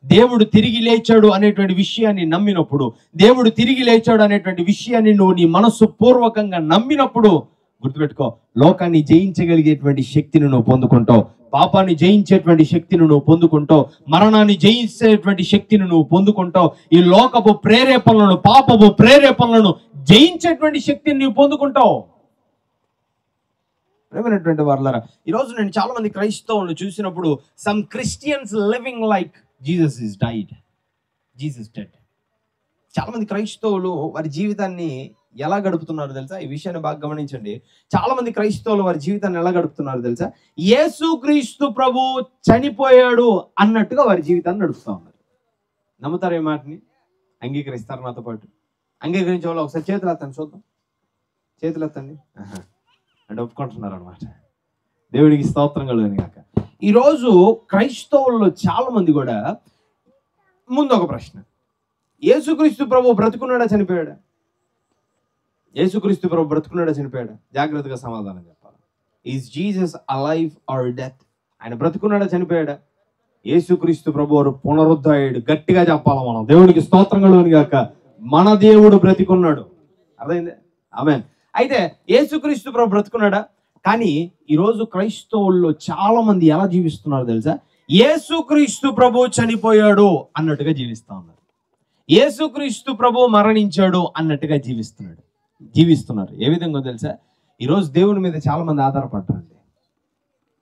దేవుడు తిరిగి లేచాడు అనేటువంటి విషయాన్ని నమ్మినప్పుడు, దేవుడు తిరిగి లేచాడు అనేటువంటి విషయాన్ని నువ్వు నీ మనస్సు పూర్వకంగా నమ్మినప్పుడు, గుర్తుపెట్టుకో, లోకాన్ని జయించగలిగేటువంటి శక్తిని నువ్వు పొందుకుంటావు. పాపాన్ని జయించేటువంటి శక్తిని నువ్వు పొందుకుంటావు. మరణాన్ని జయించేటువంటి శక్తిని నువ్వు పొందుకుంటావు. ఈ లోకపు ప్రేరేపణలను, పాపపు ప్రేరేపణలను జయించేటువంటి శక్తిని నువ్వు పొందుకుంటావు. ప్రేమైనటువంటి వారులారా, ఈరోజు నేను చాలా మంది క్రైస్తవులను చూసినప్పుడు, some Christians living like Jesus is died, Jesus dead. చాలా మంది క్రైస్తవులు వారి జీవితాన్ని ఎలా గడుపుతున్నారు తెలుసా? ఈ విషయాన్ని బాగా గమనించండి. చాలా మంది క్రైస్తవులు వారి జీవితాన్ని ఎలా గడుపుతున్నారు తెలుసా? యేసుక్రీస్తు ప్రభు చనిపోయాడు అన్నట్టుగా వారి జీవితాన్ని నడుపుతా ఉన్నారు. నమ్ముతారు ఈ మాటని? అంగీకరిస్తారు నాతో పాటు? అంగీకరించే వాళ్ళు ఒకసారి చేతులు ఎత్తండి చూద్దాం. చేతులు ఎత్తండి. అంటే ఒప్పుకుంటున్నారు అనమాట. దేవుడికి స్తోత్రం కలుగును గాక. ఈరోజు క్రైస్తవుల్లో చాలా మంది కూడా, ముందు ఒక ప్రశ్న, యేసుక్రీస్తు ప్రభు బ్రతుకున్నాడా చనిపోయాడా? యేసుక్రీస్తు ప్రభు బ్రతుకున్నాడా చనిపోయాడా? జాగ్రత్తగా సమాధానం చెప్పాలి. Is Jesus alive are death? ఆయన బ్రతుకున్నాడా చనిపోయాడా? యేసుక్రీస్తు ప్రభు వారు పునరుద్ధాయుడు. గట్టిగా చెప్పాలి మనం. దేవుడికి స్తోత్రం కలుగును గాక. మన దేవుడు బ్రతికున్నాడు. అర్థమైంది? ఆమేన్. అయితే యేసుక్రీస్తు ప్రభు బ్రతుకున్నాడా? కానీ ఈరోజు క్రైస్తవుల్లో చాలా మంది ఎలా జీవిస్తున్నారు తెలుసా? యేసుక్రీస్తు ప్రభు చనిపోయాడు అన్నట్టుగా జీవిస్తా ఉన్నారు. యేసుక్రీస్తు ప్రభు మరణించాడు అన్నట్టుగా జీవిస్తున్నారు. ఏ విధంగా తెలుసా? ఈరోజు దేవుని మీద చాలా మంది ఆధారపడ్డారండి.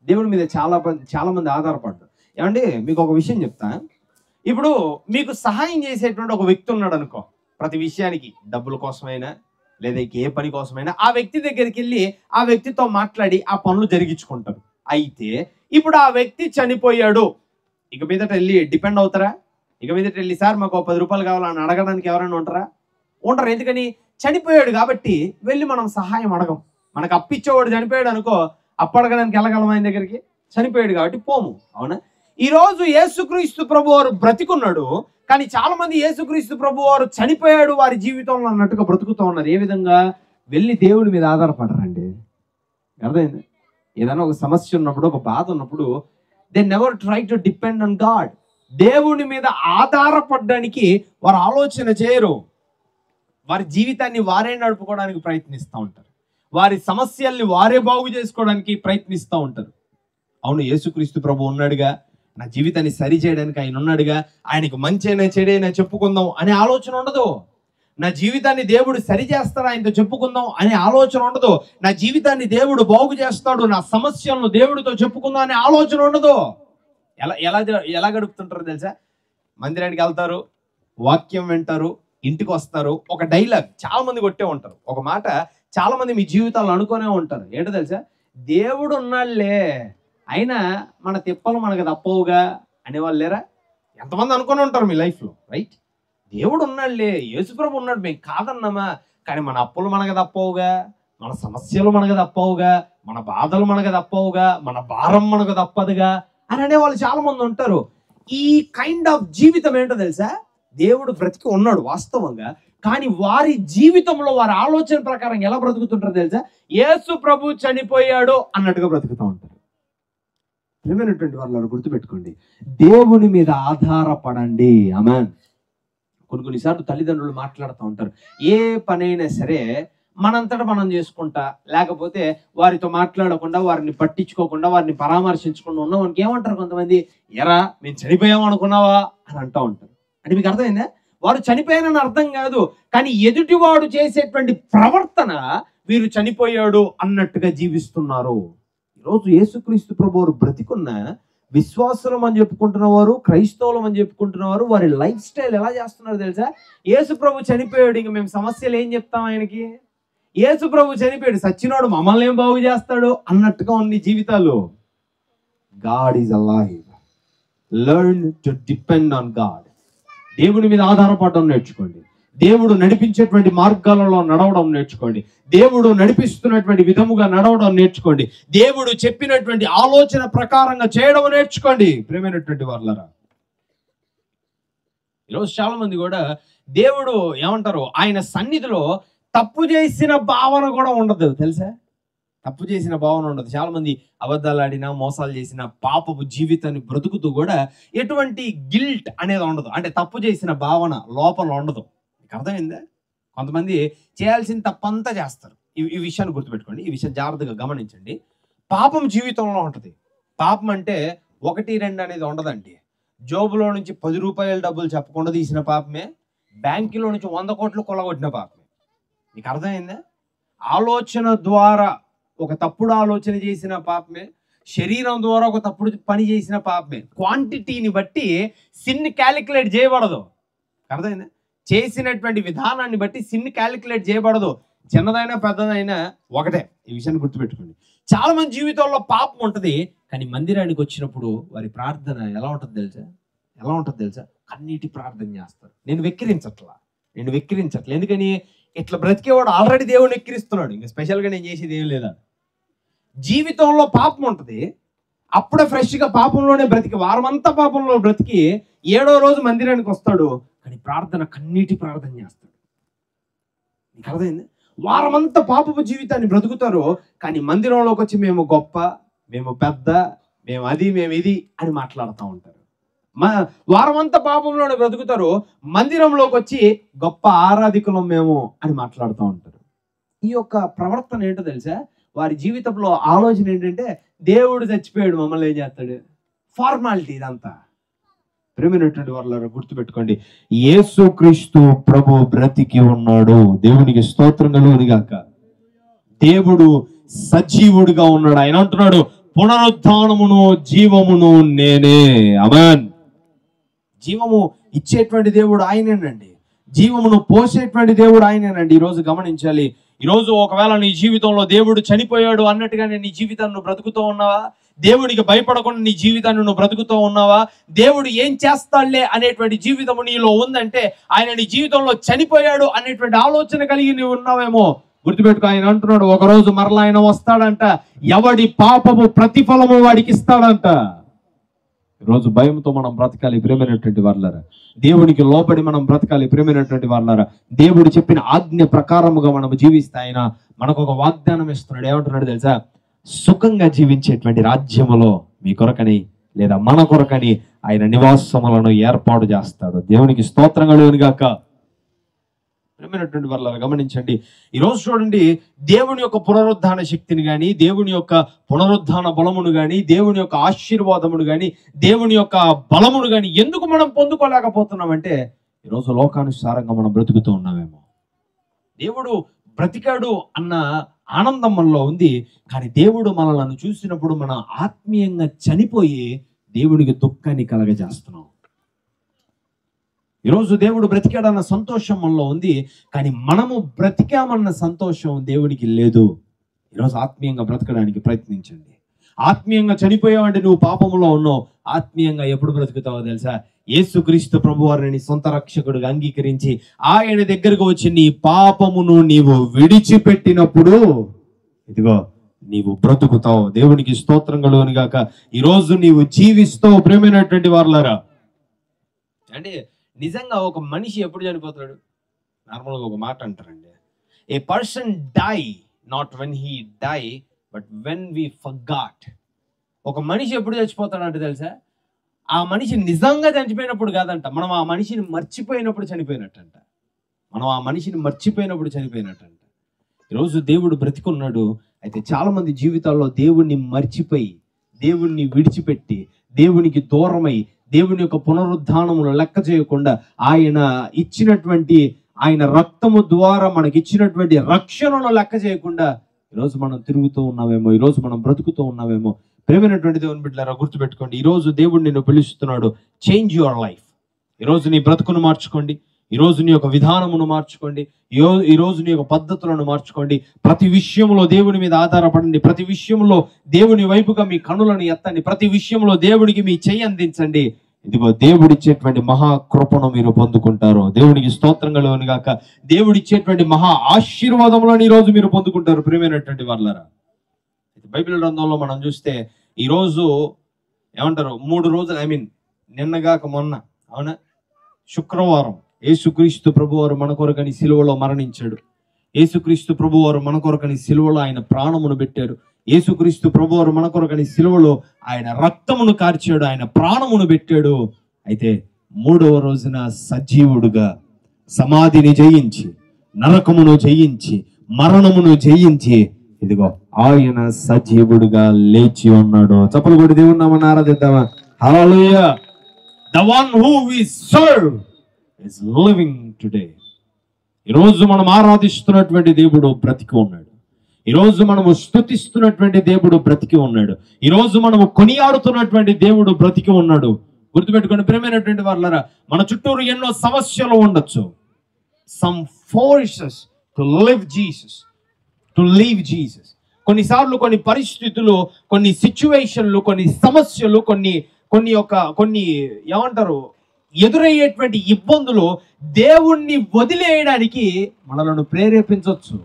దేవుని మీద చాలా మంది ఆధారపడ్డారు. ఏమండి, మీకు ఒక విషయం చెప్తా. ఇప్పుడు మీకు సహాయం చేసేటువంటి ఒక వ్యక్తి ఉన్నాడు అనుకో, ప్రతి విషయానికి, డబ్బుల కోసమైనా, లేదా ఏ పని కోసమైనా ఆ వ్యక్తి దగ్గరికి వెళ్ళి ఆ వ్యక్తితో మాట్లాడి ఆ పనులు జరిగించుకుంటారు. అయితే ఇప్పుడు ఆ వ్యక్తి చనిపోయాడు, ఇక మీదట వెళ్ళి డిపెండ్ అవుతారా? ఇక మీదట వెళ్ళి సార్ మాకు 10 రూపాయలు కావాలని అడగడానికి ఎవరైనా ఉంటారా? ఉండరు. ఎందుకని? చనిపోయాడు కాబట్టి వెళ్ళి మనం సహాయం అడగం. మనకు అప్పిచ్చేవాడు చనిపోయాడు అనుకో, అప్పు అడగడానికి వెళ్ళగలం ఆయన దగ్గరికి? చనిపోయాడు కాబట్టి పోము. అవునా? ఈరోజు యేసుక్రీస్తు ప్రభు వారు బ్రతికున్నాడు, కానీ చాలా మంది యేసుక్రీస్తు ప్రభు వారు చనిపోయాడు వారి జీవితంలో అన్నట్టుగా బ్రతుకుతూ ఉన్నారు. ఏ విధంగా? వెళ్ళి దేవుడి మీద ఆధారపడరండి. అర్థమైంది? ఏదైనా ఒక సమస్య ఉన్నప్పుడు, ఒక బాధ ఉన్నప్పుడు, they never try to depend on God. దేవుని మీద ఆధారపడడానికి వారు ఆలోచన చేయరు. వారి జీవితాన్ని వారే నడుపుకోవడానికి ప్రయత్నిస్తూ ఉంటారు. వారి సమస్యల్ని వారే బాగు చేసుకోవడానికి ప్రయత్నిస్తూ ఉంటారు. అవును, యేసుక్రీస్తు ప్రభు ఉన్నాడుగా, నా జీవితాన్ని సరి చేయడానికి ఆయన ఉన్నాడుగా, ఆయనకు మంచైనా చెడైనా చెప్పుకుందాం అనే ఆలోచన ఉండదు. నా జీవితాన్ని దేవుడు సరి చేస్తాడు, ఆయనతో చెప్పుకుందాం అనే ఆలోచన ఉండదు. నా జీవితాన్ని దేవుడు బాగు చేస్తాడు, నా సమస్యలను దేవుడితో చెప్పుకుందాం అనే ఆలోచన ఉండదు. ఎలా గడుపుతుంటారు తెలుసా? మందిరానికి వెళ్తారు, వాక్యం వింటారు, ఇంటికి వస్తారు, ఒక డైలాగ్ చాలా మంది కొట్టే ఉంటారు. ఒక మాట చాలా మంది మీ జీవితాల్లో అనుకునే ఉంటారు. ఏంటో తెలుసా? దేవుడు ఉన్నాళ్లే, అయినా మన తిప్పలు మనకు తప్పవుగా అనేవాళ్ళు లేరా? ఎంతమంది అనుకుని ఉంటారు మీ లైఫ్లో, రైట్? దేవుడు ఉన్నాళ్లే, యేసుప్రభు ఉన్నాడు, మేము కాదన్నామా, కానీ మన అప్పులు మనకు తప్పవుగా, మన సమస్యలు మనకు తప్పవుగా, మన బాధలు మనకు తప్పవుగా, మన భారం మనకు తప్పదుగా అని అనేవాళ్ళు చాలా మంది ఉంటారు. ఈ కైండ్ ఆఫ్ జీవితం ఏంటో తెలుసా? దేవుడు బ్రతికి ఉన్నాడు వాస్తవంగా, కానీ వారి జీవితంలో వారి ఆలోచన ప్రకారం ఎలా బ్రతుకుతుంటారో తెలుసా? యేసు ప్రభు చనిపోయాడు అన్నట్టుగా బ్రతుకుతూ ఉంటారు. ప్రియమైనటువంటి వాళ్ళు గుర్తుపెట్టుకోండి, దేవుని మీద ఆధారపడండి. ఆమేన్. కొన్నిసార్లు తల్లిదండ్రులు మాట్లాడుతూ ఉంటారు, ఏ పనైనా సరే మనంతటా మనం చేసుకుంటా, లేకపోతే వారితో మాట్లాడకుండా, వారిని పట్టించుకోకుండా, వారిని పరామర్శించకుండా ఉన్నాం మనకి ఏమంటారు కొంతమంది? ఎరా మేము చనిపోయాం అనుకున్నావా అని అంటూ ఉంటారు. అంటే మీకు అర్థమైందా? వారు చనిపోయానని అర్థం కాదు, కానీ ఎదుటివాడు చేసేటువంటి ప్రవర్తన వీరు చనిపోయాడు అన్నట్టుగా జీవిస్తున్నారు. ఈరోజు యేసుక్రీస్తు ప్రభువారు బ్రతికున్న విశ్వాసులం అని చెప్పుకుంటున్న వారు, క్రైస్తవులం అని చెప్పుకుంటున్న వారు, వారి లైఫ్ స్టైల్ ఎలా చేస్తున్నారు తెలుసా? యేసు ప్రభు చనిపోయాడు, ఇంక మేము సమస్యలు ఏం చెప్తాం ఆయనకి? యేసు ప్రభు చనిపోయాడు, సచ్చినోడు మమ్మల్ని ఏం బాగు చేస్తాడు అన్నట్టుగా ఉంది జీవితాలు. God is alive. Learn to depend on God. దేవుని మీద ఆధారపడడం నేర్చుకోండి. దేవుడు నడిపించేటువంటి మార్గాలలో నడవడం నేర్చుకోండి. దేవుడు నడిపిస్తున్నటువంటి విధముగా నడవడం నేర్చుకోండి. దేవుడు చెప్పినటువంటి ఆలోచన ప్రకారంగా చేయడం నేర్చుకోండి. ప్రియమైనటువంటి వాళ్ళరా, ఈరోజు చాలా మంది కూడా దేవుడు ఏమంటారు, ఆయన సన్నిధిలో తప్పు చేసిన భావన కూడా ఉండదు తెలుసా? తప్పు చేసిన భావన ఉండదు. చాలా మంది అబద్ధాలు ఆడినా, మోసాలు చేసిన పాపపు జీవితాన్ని బ్రతుకుతూ కూడా ఎటువంటి గిల్ట్ అనేది ఉండదు. అంటే తప్పు చేసిన భావన లోపల ఉండదు. మీకు అర్థమైందా? కొంతమంది చేయాల్సిన తప్పంతా చేస్తారు. ఈ విషయాన్ని గుర్తుపెట్టుకోండి, ఈ విషయం జాగ్రత్తగా గమనించండి. పాపం జీవితంలో ఉంటుంది. పాపం అంటే 1, 2 అనేది ఉండదండి. జోబులో నుంచి 10 రూపాయల డబ్బులు చెప్పకుండా తీసిన పాపమే, బ్యాంకులో నుంచి 100 కోట్లు కొల్లగొట్టిన పాపమే. మీకు అర్థమైందా? ఆలోచన ద్వారా ఒక తప్పుడు ఆలోచన చేసిన పాపమే, శరీరం ద్వారా ఒక తప్పుడు పని చేసిన పాపమే. క్వాంటిటీని బట్టి సిన్ క్యాలిక్యులేట్ చేయబడదు. అర్థమైందా? చేసినటువంటి విధానాన్ని బట్టి సిన్ క్యాలిక్యులేట్ చేయబడదు. చిన్నదైనా పెద్దదైనా ఒకటే. ఈ విషయాన్ని గుర్తుపెట్టుకోండి. చాలా మంది జీవితంలో పాపం ఉంటుంది, కానీ మందిరానికి వచ్చినప్పుడు వారి ప్రార్థన ఎలా ఉంటుంది తెలుసా? కన్నీటి ప్రార్థన చేస్తారు. నేను వెక్కిరించట్లా. ఎందుకని? ఇట్లా బ్రతికేవాడు ఆల్రెడీ దేవుడిని ఎక్కిరిస్తున్నాడు, ఇంకా స్పెషల్గా నేను చేసేది ఏం లేదా. జీవితంలో పాపం ఉంటుంది, అప్పుడే ఫ్రెష్గా పాపంలోనే బ్రతికి, వారమంతా పాపంలో బ్రతికి 7వ రోజు మందిరానికి వస్తాడు, కానీ ప్రార్థన కన్నీటి ప్రార్థన చేస్తాడు. నీకు అర్థమైంది? వారమంతా పాపపు జీవితాన్ని బ్రతుకుతారు, కానీ మందిరంలోకి వచ్చి మేము గొప్ప, మేము పెద్ద, మేము అది, మేము ఇది అని మాట్లాడుతూ ఉంటారు. వారమంతా పాపంలోనే బ్రతుకుతారు, మందిరంలోకి వచ్చి గొప్ప ఆరాధికులం మేము అని మాట్లాడుతూ ఉంటారు. ఈ యొక్క ప్రవర్తన ఏంటో తెలుసా? వారి జీవితంలో ఆలోచన ఏంటంటే, దేవుడు చచ్చిపోయాడు, మమ్మల్ని ఏం చేస్తాడు? ఫార్మాలిటీ ఇదంతా. ప్రియమైనటువంటి వాళ్ళ గుర్తుపెట్టుకోండి, యేసుక్రీస్తు ప్రభు బ్రతికి ఉన్నాడు. దేవునికి స్తోత్రం కలుగును గాక. దేవుడు సజీవుడిగా ఉన్నాడు. ఆయన అంటున్నాడు, పునరుద్ధానమును జీవమును నేనే. ఆమేన్. జీవము ఇచ్చేటువంటి దేవుడు ఆయనేనండి. జీవమును పోసేటువంటి దేవుడు ఆయనేనండి. ఈరోజు గమనించాలి. ఈరోజు ఒకవేళ నీ జీవితంలో దేవుడు చనిపోయాడు అన్నట్టుగానే నీ జీవితాన్ని నువ్వు బ్రతుకుతూ ఉన్నావా? దేవుడికి భయపడకుండా నీ జీవితాన్ని నువ్వు బ్రతుకుతూ ఉన్నావా? దేవుడు ఏం చేస్తాడులే అనేటువంటి జీవితము నీలో ఉందంటే ఆయన నీ జీవితంలో చనిపోయాడు అనేటువంటి ఆలోచన కలిగి నువ్వు ఉన్నావేమో. గుర్తుపెట్టుకో, ఆయన అంటున్నాడు ఒకరోజు మరలా ఆయన వస్తాడంట, ఎవడి పాపము ప్రతిఫలము వాడికి ఇస్తాడంట. ఈరోజు భయంతో మనం బ్రతకాలి ప్రేమైనటువంటి వాళ్ళారా. దేవునికి లోబడి మనం బ్రతకాలి ప్రేమైనటువంటి వాళ్ళారా. దేవుడు చెప్పిన ఆజ్ఞ ప్రకారముగా మనం జీవిస్తే ఆయన మనకు ఒక వాగ్దానం ఇస్తున్నాడు. ఏమంటున్నాడు తెలుసా? సుఖంగా జీవించేటువంటి రాజ్యములో మీ కొరకని లేదా మన కొరకని ఆయన నివాసములను ఏర్పాటు చేస్తాడు. దేవునికి స్తోత్రం కలుగును గాక. ప్రేమైనటువంటి వాళ్ళ గమనించండి. ఈరోజు చూడండి, దేవుని యొక్క పునరుద్ధాన శక్తిని కానీ, దేవుని యొక్క పునరుద్ధాన బలమును కానీ, దేవుని యొక్క ఆశీర్వాదమును కానీ, దేవుని యొక్క బలమును కానీ ఎందుకు మనం పొందుకోలేకపోతున్నామంటే ఈరోజు లోకానుసారంగా మనం బ్రతుకుతూ ఉన్నామేమో. దేవుడు బ్రతికాడు అన్న ఆనందం మనలో ఉంది, కానీ దేవుడు మనల్ని చూసినప్పుడు మన ఆత్మీయంగా చనిపోయి దేవునికి దుఃఖాన్ని కలగజేస్తున్నాం. ఈరోజు దేవుడు బ్రతికాడన్న సంతోషం మనలో ఉంది, కానీ మనము బ్రతికామన్న సంతోషం దేవునికి లేదు. ఈరోజు ఆత్మీయంగా బ్రతకడానికి ప్రయత్నించండి. ఆత్మీయంగా చనిపోయావంటే నువ్వు పాపంలో ఉన్నావు. ఆత్మీయంగా ఎప్పుడు బ్రతుకుతావో తెలుసా? యేసుక్రీస్తు ప్రభువారిని సొంత రక్షకుడిగా అంగీకరించి ఆయన దగ్గరకు వచ్చి నీ పాపమును నీవు విడిచిపెట్టినప్పుడు ఇదిగో నీవు బ్రతుకుతావు. దేవునికి స్తోత్రం కలుగును గాక. ఈరోజు నీవు జీవిస్తావు ప్రేమైనటువంటి వారులారా. అంటే నిజంగా ఒక మనిషి ఎప్పుడు చనిపోతాడు? నార్మల్గా ఒక మాట అంటారండి, a person die not when he die but when we forgot. ఒక మనిషి ఎప్పుడు చచ్చిపోతాడంటే తెలుసా? ఆ మనిషి నిజంగా చనిపోయినప్పుడు కాదంట, మనం ఆ మనిషిని మర్చిపోయినప్పుడు చనిపోయినట్టంట. మనం ఆ మనిషిని మర్చిపోయినప్పుడు చనిపోయినట్టంట. ఈరోజు దేవుడు బ్రతికున్నాడు, అయితే చాలా మంది జీవితాల్లో దేవుణ్ణి మర్చిపోయి, దేవుణ్ణి విడిచిపెట్టి, దేవునికి దూరమై, దేవుని యొక్క పునరుద్ధానమును లెక్క చేయకుండా ఆయన ఇచ్చినటువంటి ఆయన రక్తము ద్వారా మనకి ఇచ్చినటువంటి రక్షణను లెక్క చేయకుండా ఈరోజు మనం తిరుగుతూ ఉన్నామేమో, ఈరోజు మనం బ్రతుకుతూ ఉన్నామేమో. ప్రేమైనటువంటి దేవుని బిడ్డలారా, గుర్తుపెట్టుకోండి, ఈరోజు దేవుడు నిన్ను పిలుస్తున్నాడు. Change your life. ఈరోజు నీ బ్రతుకును మార్చుకోండి. ఈరోజు నీ యొక్క విధానమును మార్చుకోండి. ఈరోజు నీ యొక్క పద్ధతులను మార్చుకోండి. ప్రతి విషయంలో దేవుని మీద ఆధారపడండి. ప్రతి విషయంలో దేవుని వైపుగా మీ కనులను ఎత్తండి. ప్రతి విషయంలో దేవుడికి మీ చెయ్యి అందించండి. ఇదిగో దేవుడిచ్చేటువంటి మహాకృపను మీరు పొందుకుంటారు. దేవునికి స్తోత్రం కలుగును గాక. దేవుడిచ్చేటువంటి మహా ఆశీర్వాదములను ఈరోజు మీరు పొందుకుంటారు ప్రియమైనటువంటి వాళ్ళారా. బైబిల్ గ్రంథంలో మనం చూస్తే ఈరోజు ఏమంటారు, 3 రోజులు నిన్నగాక మొన్న, అవునా, శుక్రవారం యేసుక్రీస్తు ప్రభువారు మన కొరకని సిలువలో మరణించాడు. యేసుక్రీస్తు ప్రభువారు మన కొరకని సిలువలో ఆయన ప్రాణమును పెట్టాడు. యేసుక్రీస్తు ప్రభువారు మన కొరకని సిలువలో ఆయన రక్తమును కార్చాడు, ఆయన ప్రాణమును పెట్టాడు. అయితే 3వ రోజున సజీవుడుగా సమాధిని జయించి, నరకమును జయించి, మరణమును జయించి ఇదిగో ఆయన సజీవుడుగా లేచి ఉన్నాడు. చప్పలు కొట్టి దేవుని నామమున ఆరాధిద్దామా? హల్లెలూయా. The one who we serve is living today. ఈరోజు మనం ఆరాధిస్తున్నటువంటి దేవుడు బ్రతికి ఉన్నాడు. ఈరోజు మనము స్తుతిస్తున్నటువంటి దేవుడు బ్రతికి ఉన్నాడు. ఈరోజు మనము కొనియాడుతున్నటువంటి దేవుడు బ్రతికి ఉన్నాడు. గుర్తుపెట్టుకోండి ప్రియమైనటువంటి వాళ్ళారా, మన చుట్టూరు ఎన్నో సమస్యలు ఉండొచ్చు. Some forces to live Jesus, to leave Jesus. కొన్నిసార్లు కొన్ని పరిస్థితులు, కొన్ని సిచ్యువేషన్లు, కొన్ని సమస్యలు, కొన్ని ఏమంటారు ఎదురయ్యేటువంటి ఇబ్బందులు దేవుణ్ణి వదిలేయడానికి మనలను ప్రేరేపించవచ్చు.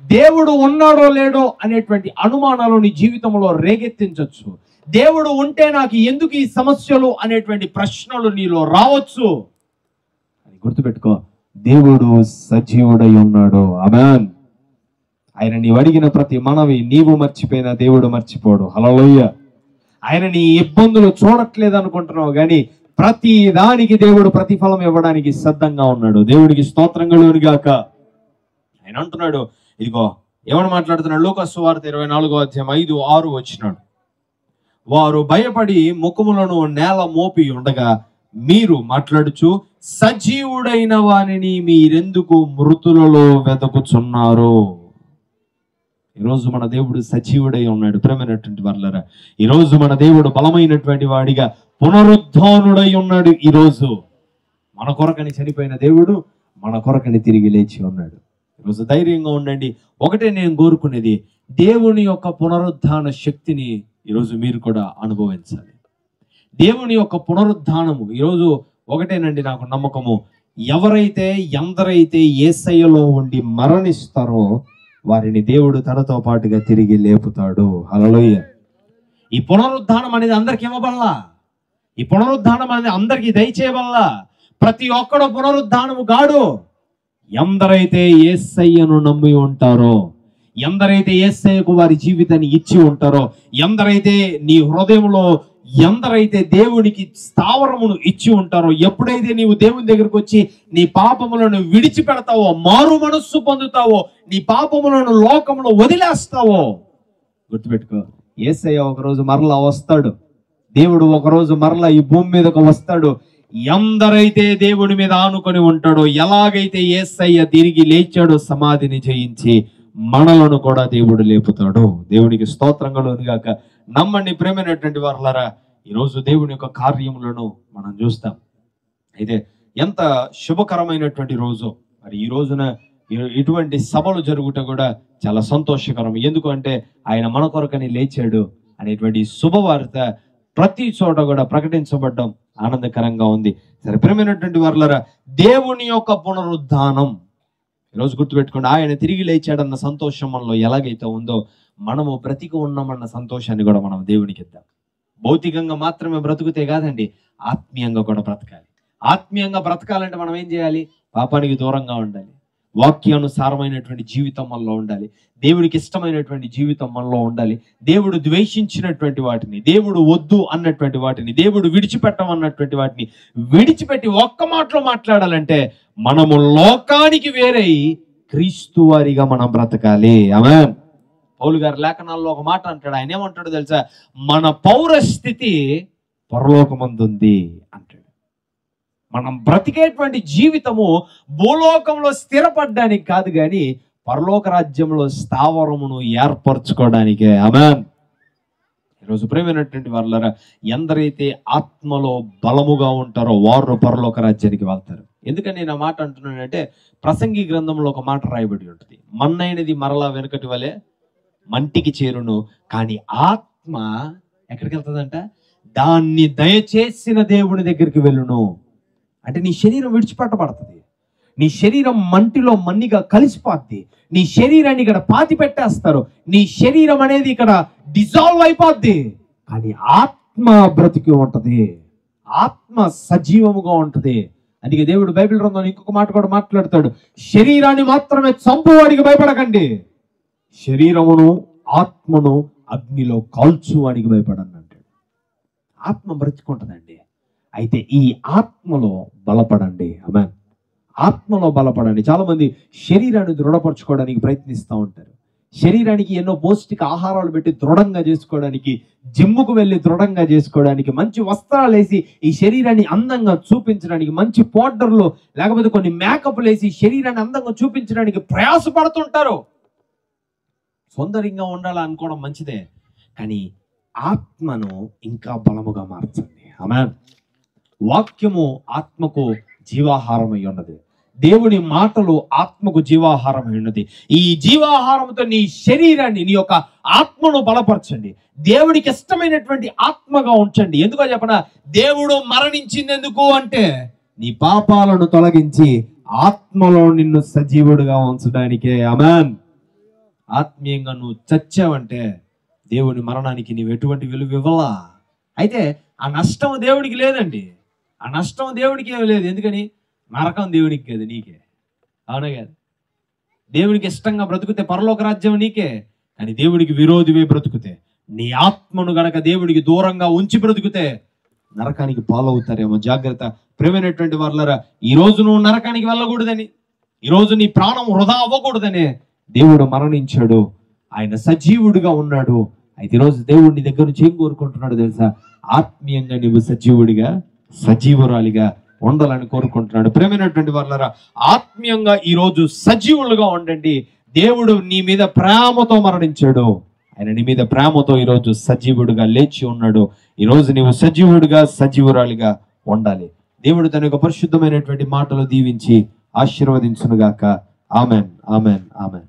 దేవుడు ఉన్నాడో లేడో అనేటువంటి అనుమానాలు నీ జీవితంలో రేగెత్తించవచ్చు. దేవుడు ఉంటే నాకు ఎందుకు ఈ సమస్యలు అనేటువంటి ప్రశ్నలు నీలో రావచ్చు. అని గుర్తుపెట్టుకో, దేవుడు సజీవుడై ఉన్నాడు. ఆమేన్. ఆయన నీవు అడిగిన ప్రతి మనవి నీవు మర్చిపోయినా దేవుడు మర్చిపోడు. హల్లెలూయా. ఆయన నీ ఇబ్బందులు చూడట్లేదు అనుకుంటున్నావు, కానీ ప్రతి దానికి దేవుడు ప్రతిఫలం ఇవ్వడానికి సిద్ధంగా ఉన్నాడు. దేవుడికి స్తోత్రం కలుగును గాక. ఆయన అంటున్నాడు, ఇదిగో ఏమని మాట్లాడుతున్నాడు? లూకా సువార్త 24వ అధ్యాయం 5-6 వచ్చినాడు. వారు భయపడి ముఖములను నేల మోపి ఉండగా మీరు మాట్లాడుచు సజీవుడైన వానిని మీరెందుకు మృతులలో వెతుకుచున్నారు? ఈరోజు మన దేవుడు సజీవుడై ఉన్నాడు ప్రేమైనటువంటి వాళ్ళారా. ఈరోజు మన దేవుడు బలమైనటువంటి వాడిగా పునరుద్ధానుడై ఉన్నాడు. ఈరోజు మన కొరకని చనిపోయిన దేవుడు మన కొరకని తిరిగి లేచి ఉన్నాడు. ఈరోజు ధైర్యంగా ఉండండి. ఒకటే నేను కోరుకునేది, దేవుని యొక్క పునరుద్ధాన శక్తిని ఈరోజు మీరు కూడా అనుభవించాలి. దేవుని యొక్క పునరుద్ధానము ఈరోజు ఒకటేనండి నాకు నమ్మకము, ఎవరైతే ఎందరైతే యేసయ్యలో ఉండి మరణిస్తారో వారిని దేవుడు తనతో పాటుగా తిరిగి లేపుతాడు. హల్లెలూయా. ఈ పునరుద్ధానం అనేది అందరికి ఇవ్వబల్లా, ఈ పునరుద్ధానం అనేది అందరికి దయచేయబల్లా. ప్రతి ఒక్కడు పునరుద్ధానము గాడు ఎందరైతే యేసయ్యను నమ్మి ఉంటారో, ఎందరైతే యేసయ్యకు వారి జీవితాన్ని ఇచ్చి ఉంటారో, ఎందరైతే నీ హృదయంలో ఎందరైతే దేవునికి స్థావరమును ఇచ్చి ఉంటారో, ఎప్పుడైతే నీవు దేవుని దగ్గరకు వచ్చి నీ పాపములను విడిచిపెడతావో, మారు మనస్సు పొందుతావో, నీ పాపములను లోకంలో వదిలేస్తావో, గుర్తుపెట్టుకో, యేసయ్య ఒకరోజు మరలా వస్తాడు. దేవుడు ఒకరోజు మరలా ఈ భూమి మీదకు వస్తాడు. ఎందరైతే దేవుడి మీద ఆనుకొని ఉంటాడో, ఎలాగైతే యేసయ్య తిరిగి లేచాడో సమాధిని జయించి, మనలను కూడా దేవుడు లేపుతాడు. దేవునికి స్తోత్రం కలుగును గాక. నమ్మండి ప్రేమైనటువంటి వారులారా, ఈరోజు దేవుని యొక్క కార్యములను మనం చూస్తాం. అయితే ఎంత శుభకరమైనటువంటి రోజు. మరి ఈ రోజున ఇటువంటి సభలు జరుగుట కూడా చాలా సంతోషకరం. ఎందుకంటే ఆయన మన కొరకని లేచాడు అనేటువంటి శుభవార్త ప్రతి చోట కూడా ప్రకటించబడ్డం ఆనందకరంగా ఉంది. సరే ప్రేమైనటువంటి వారులారా, దేవుని యొక్క పునరుద్ధానం ఈరోజు గుర్తుపెట్టుకోండి. ఆయన తిరిగి లేచాడన్న సంతోషం మనలో ఎలాగైతే ఉందో, మనము బ్రతికి ఉన్నామన్న సంతోషాన్ని కూడా మనం దేవునికి ఇద్దాం. భౌతికంగా మాత్రమే బ్రతుకుతే కాదండి, ఆత్మీయంగా కూడా బ్రతకాలి. ఆత్మీయంగా బ్రతకాలంటే మనం ఏం చేయాలి? పాపానికి దూరంగా ఉండాలి, వాక్యానుసారమైనటువంటి జీవితం మనలో ఉండాలి, దేవుడికి ఇష్టమైనటువంటి జీవితం మనలో ఉండాలి. దేవుడు ద్వేషించినటువంటి వాటిని, దేవుడు వద్దు అన్నటువంటి వాటిని, దేవుడు విడిచిపెట్టమన్నటువంటి వాటిని విడిచిపెట్టి ఒక్క మాటలో మాట్లాడాలంటే మనము లోకానికి వేరై క్రీస్తు వారిగా మనం బ్రతకాలి. ఆమేన్. పౌలు గారి లేఖనాల్లో ఒక మాట అంటాడు. ఆయన ఏమంటాడు తెలుసా? మన పౌరస్థితి పరలోకమందుంది అంటాడు. మనం బ్రతికేటువంటి జీవితము భూలోకంలో స్థిరపడడానికి కాదు, కానీ పరలోక రాజ్యంలో స్థావరమును ఏర్పరచుకోవడానికే. ఆమేన్. ఈరోజు ప్రేమైనటువంటి వారులారా, ఎందరైతే ఆత్మలో బలముగా ఉంటారో వారు పరలోక రాజ్యానికి వెళ్తారు. ఎందుకని నేను ఆ మాట అంటున్నానంటే, ప్రసంగి గ్రంథంలో ఒక మాట రాయబడి ఉంటుంది. మన్నైనది మరలా వెనుకటి వలె మంటికి చేరును, కానీ ఆత్మ ఎక్కడికి వెళ్తుందంట? దాన్ని దయచేసిన దేవుని దగ్గరికి వెళ్ళును. అంటే నీ శరీరం విడిచిపెట్టబడుతుంది, నీ శరీరం మంటిలో మన్నిగా కలిసిపోద్ది, నీ శరీరాన్ని ఇక్కడ పాతి పెట్టేస్తారు, నీ శరీరం అనేది ఇక్కడ డిజాల్వ్ అయిపోద్ది, కానీ ఆత్మ బ్రతికి ఉంటది, ఆత్మ సజీవముగా ఉంటది. అందుకే దేవుడు బైబిల్ గ్రంథంలో ఇంకొక మాట కూడా మాట్లాడతాడు. శరీరాన్ని మాత్రమే చంపువాడికి భయపడకండి, శరీరమును ఆత్మను అగ్నిలో కాల్చువాడికి భయపడండి అంటాడు. ఆత్మ బ్రతికుంటదండి. అయితే ఈ ఆత్మలో బలపడండి. ఆమేన్. ఆత్మలో బలపడండి. చాలా మంది శరీరాన్ని దృఢపరచుకోవడానికి ప్రయత్నిస్తూ ఉంటారు. శరీరానికి ఎన్నో పౌష్టిక ఆహారాలు పెట్టి దృఢంగా చేసుకోవడానికి, జిమ్ముకు వెళ్ళి దృఢంగా చేసుకోవడానికి, మంచి వస్త్రాలు వేసి ఈ శరీరాన్ని అందంగా చూపించడానికి, మంచి పౌడర్లు లేకపోతే కొన్ని మేకప్లు వేసి శరీరాన్ని అందంగా చూపించడానికి ప్రయాసపడుతుంటారు. సౌందర్యంగా ఉండాలనుకోవడం మంచిదే, కానీ ఆత్మను ఇంకా బలముగా మార్చండి. ఆమేన్. వాక్యము ఆత్మకు జీవాహారమై ఉన్నది. దేవుని మాటలు ఆత్మకు జీవాహారమై ఉన్నది. ఈ జీవాహారంతో నీ శరీరాన్ని, నీ యొక్క ఆత్మను బలపరచండి. దేవుడికి ఇష్టమైనటువంటి ఆత్మగా ఉంచండి. ఎందుకో చెప్పనా? దేవుడు మరణించిందెందుకు అంటే నీ పాపాలను తొలగించి ఆత్మలో నిన్ను సజీవుడిగా ఉంచడానికే. ఆమేన్. ఆత్మీయంగా నువ్వు చచ్చావంటే దేవుని మరణానికి నీవు ఎటువంటి విలువ ఇవ్వలా. అయితే ఆ నష్టం దేవుడికి లేదండి, ఆ నష్టం దేవుడికి ఏమి లేదు. ఎందుకని? నరకం దేవునికి కాదు, నీకే. అవునా కాదు? దేవునికి ఇష్టంగా బ్రతుకుతే పరలోక రాజ్యం నీకే, కానీ దేవుడికి విరోధివే బ్రతుకుతే, నీ ఆత్మను గనక దేవుడికి దూరంగా ఉంచి బ్రతుకుతే నరకానికి పాలవుతారేమో. జాగ్రత్త ప్రేమైనటువంటి వారులారా, ఈ రోజు నువ్వు నరకానికి వెళ్ళకూడదని, ఈరోజు నీ ప్రాణం వృధా అవ్వకూడదనే దేవుడు మరణించాడు, ఆయన సజీవుడిగా ఉన్నాడు. అయితే ఈరోజు దేవుడు నీ దగ్గర నుంచి ఏం కోరుకుంటున్నాడు తెలుసా? ఆత్మీయంగా నువ్వు సజీవుడిగా, సజీవురాలిగా ఉండాలని కోరుకుంటున్నాడు. ప్రేమైనటువంటి వారులారా, ఆత్మీయంగా ఈరోజు సజీవులుగా ఉండండి. దేవుడు నీ మీద ప్రేమతో మరణించాడు, ఆయన నీ మీద ప్రేమతో ఈరోజు సజీవుడిగా లేచి ఉన్నాడు. ఈరోజు నీవు సజీవుడిగా, సజీవురాలిగా ఉండాలి. దేవుడు తన యొక్క పరిశుద్ధమైనటువంటి మాటలు దీవించి ఆశీర్వదించునుగాక. Amen, amen, amen.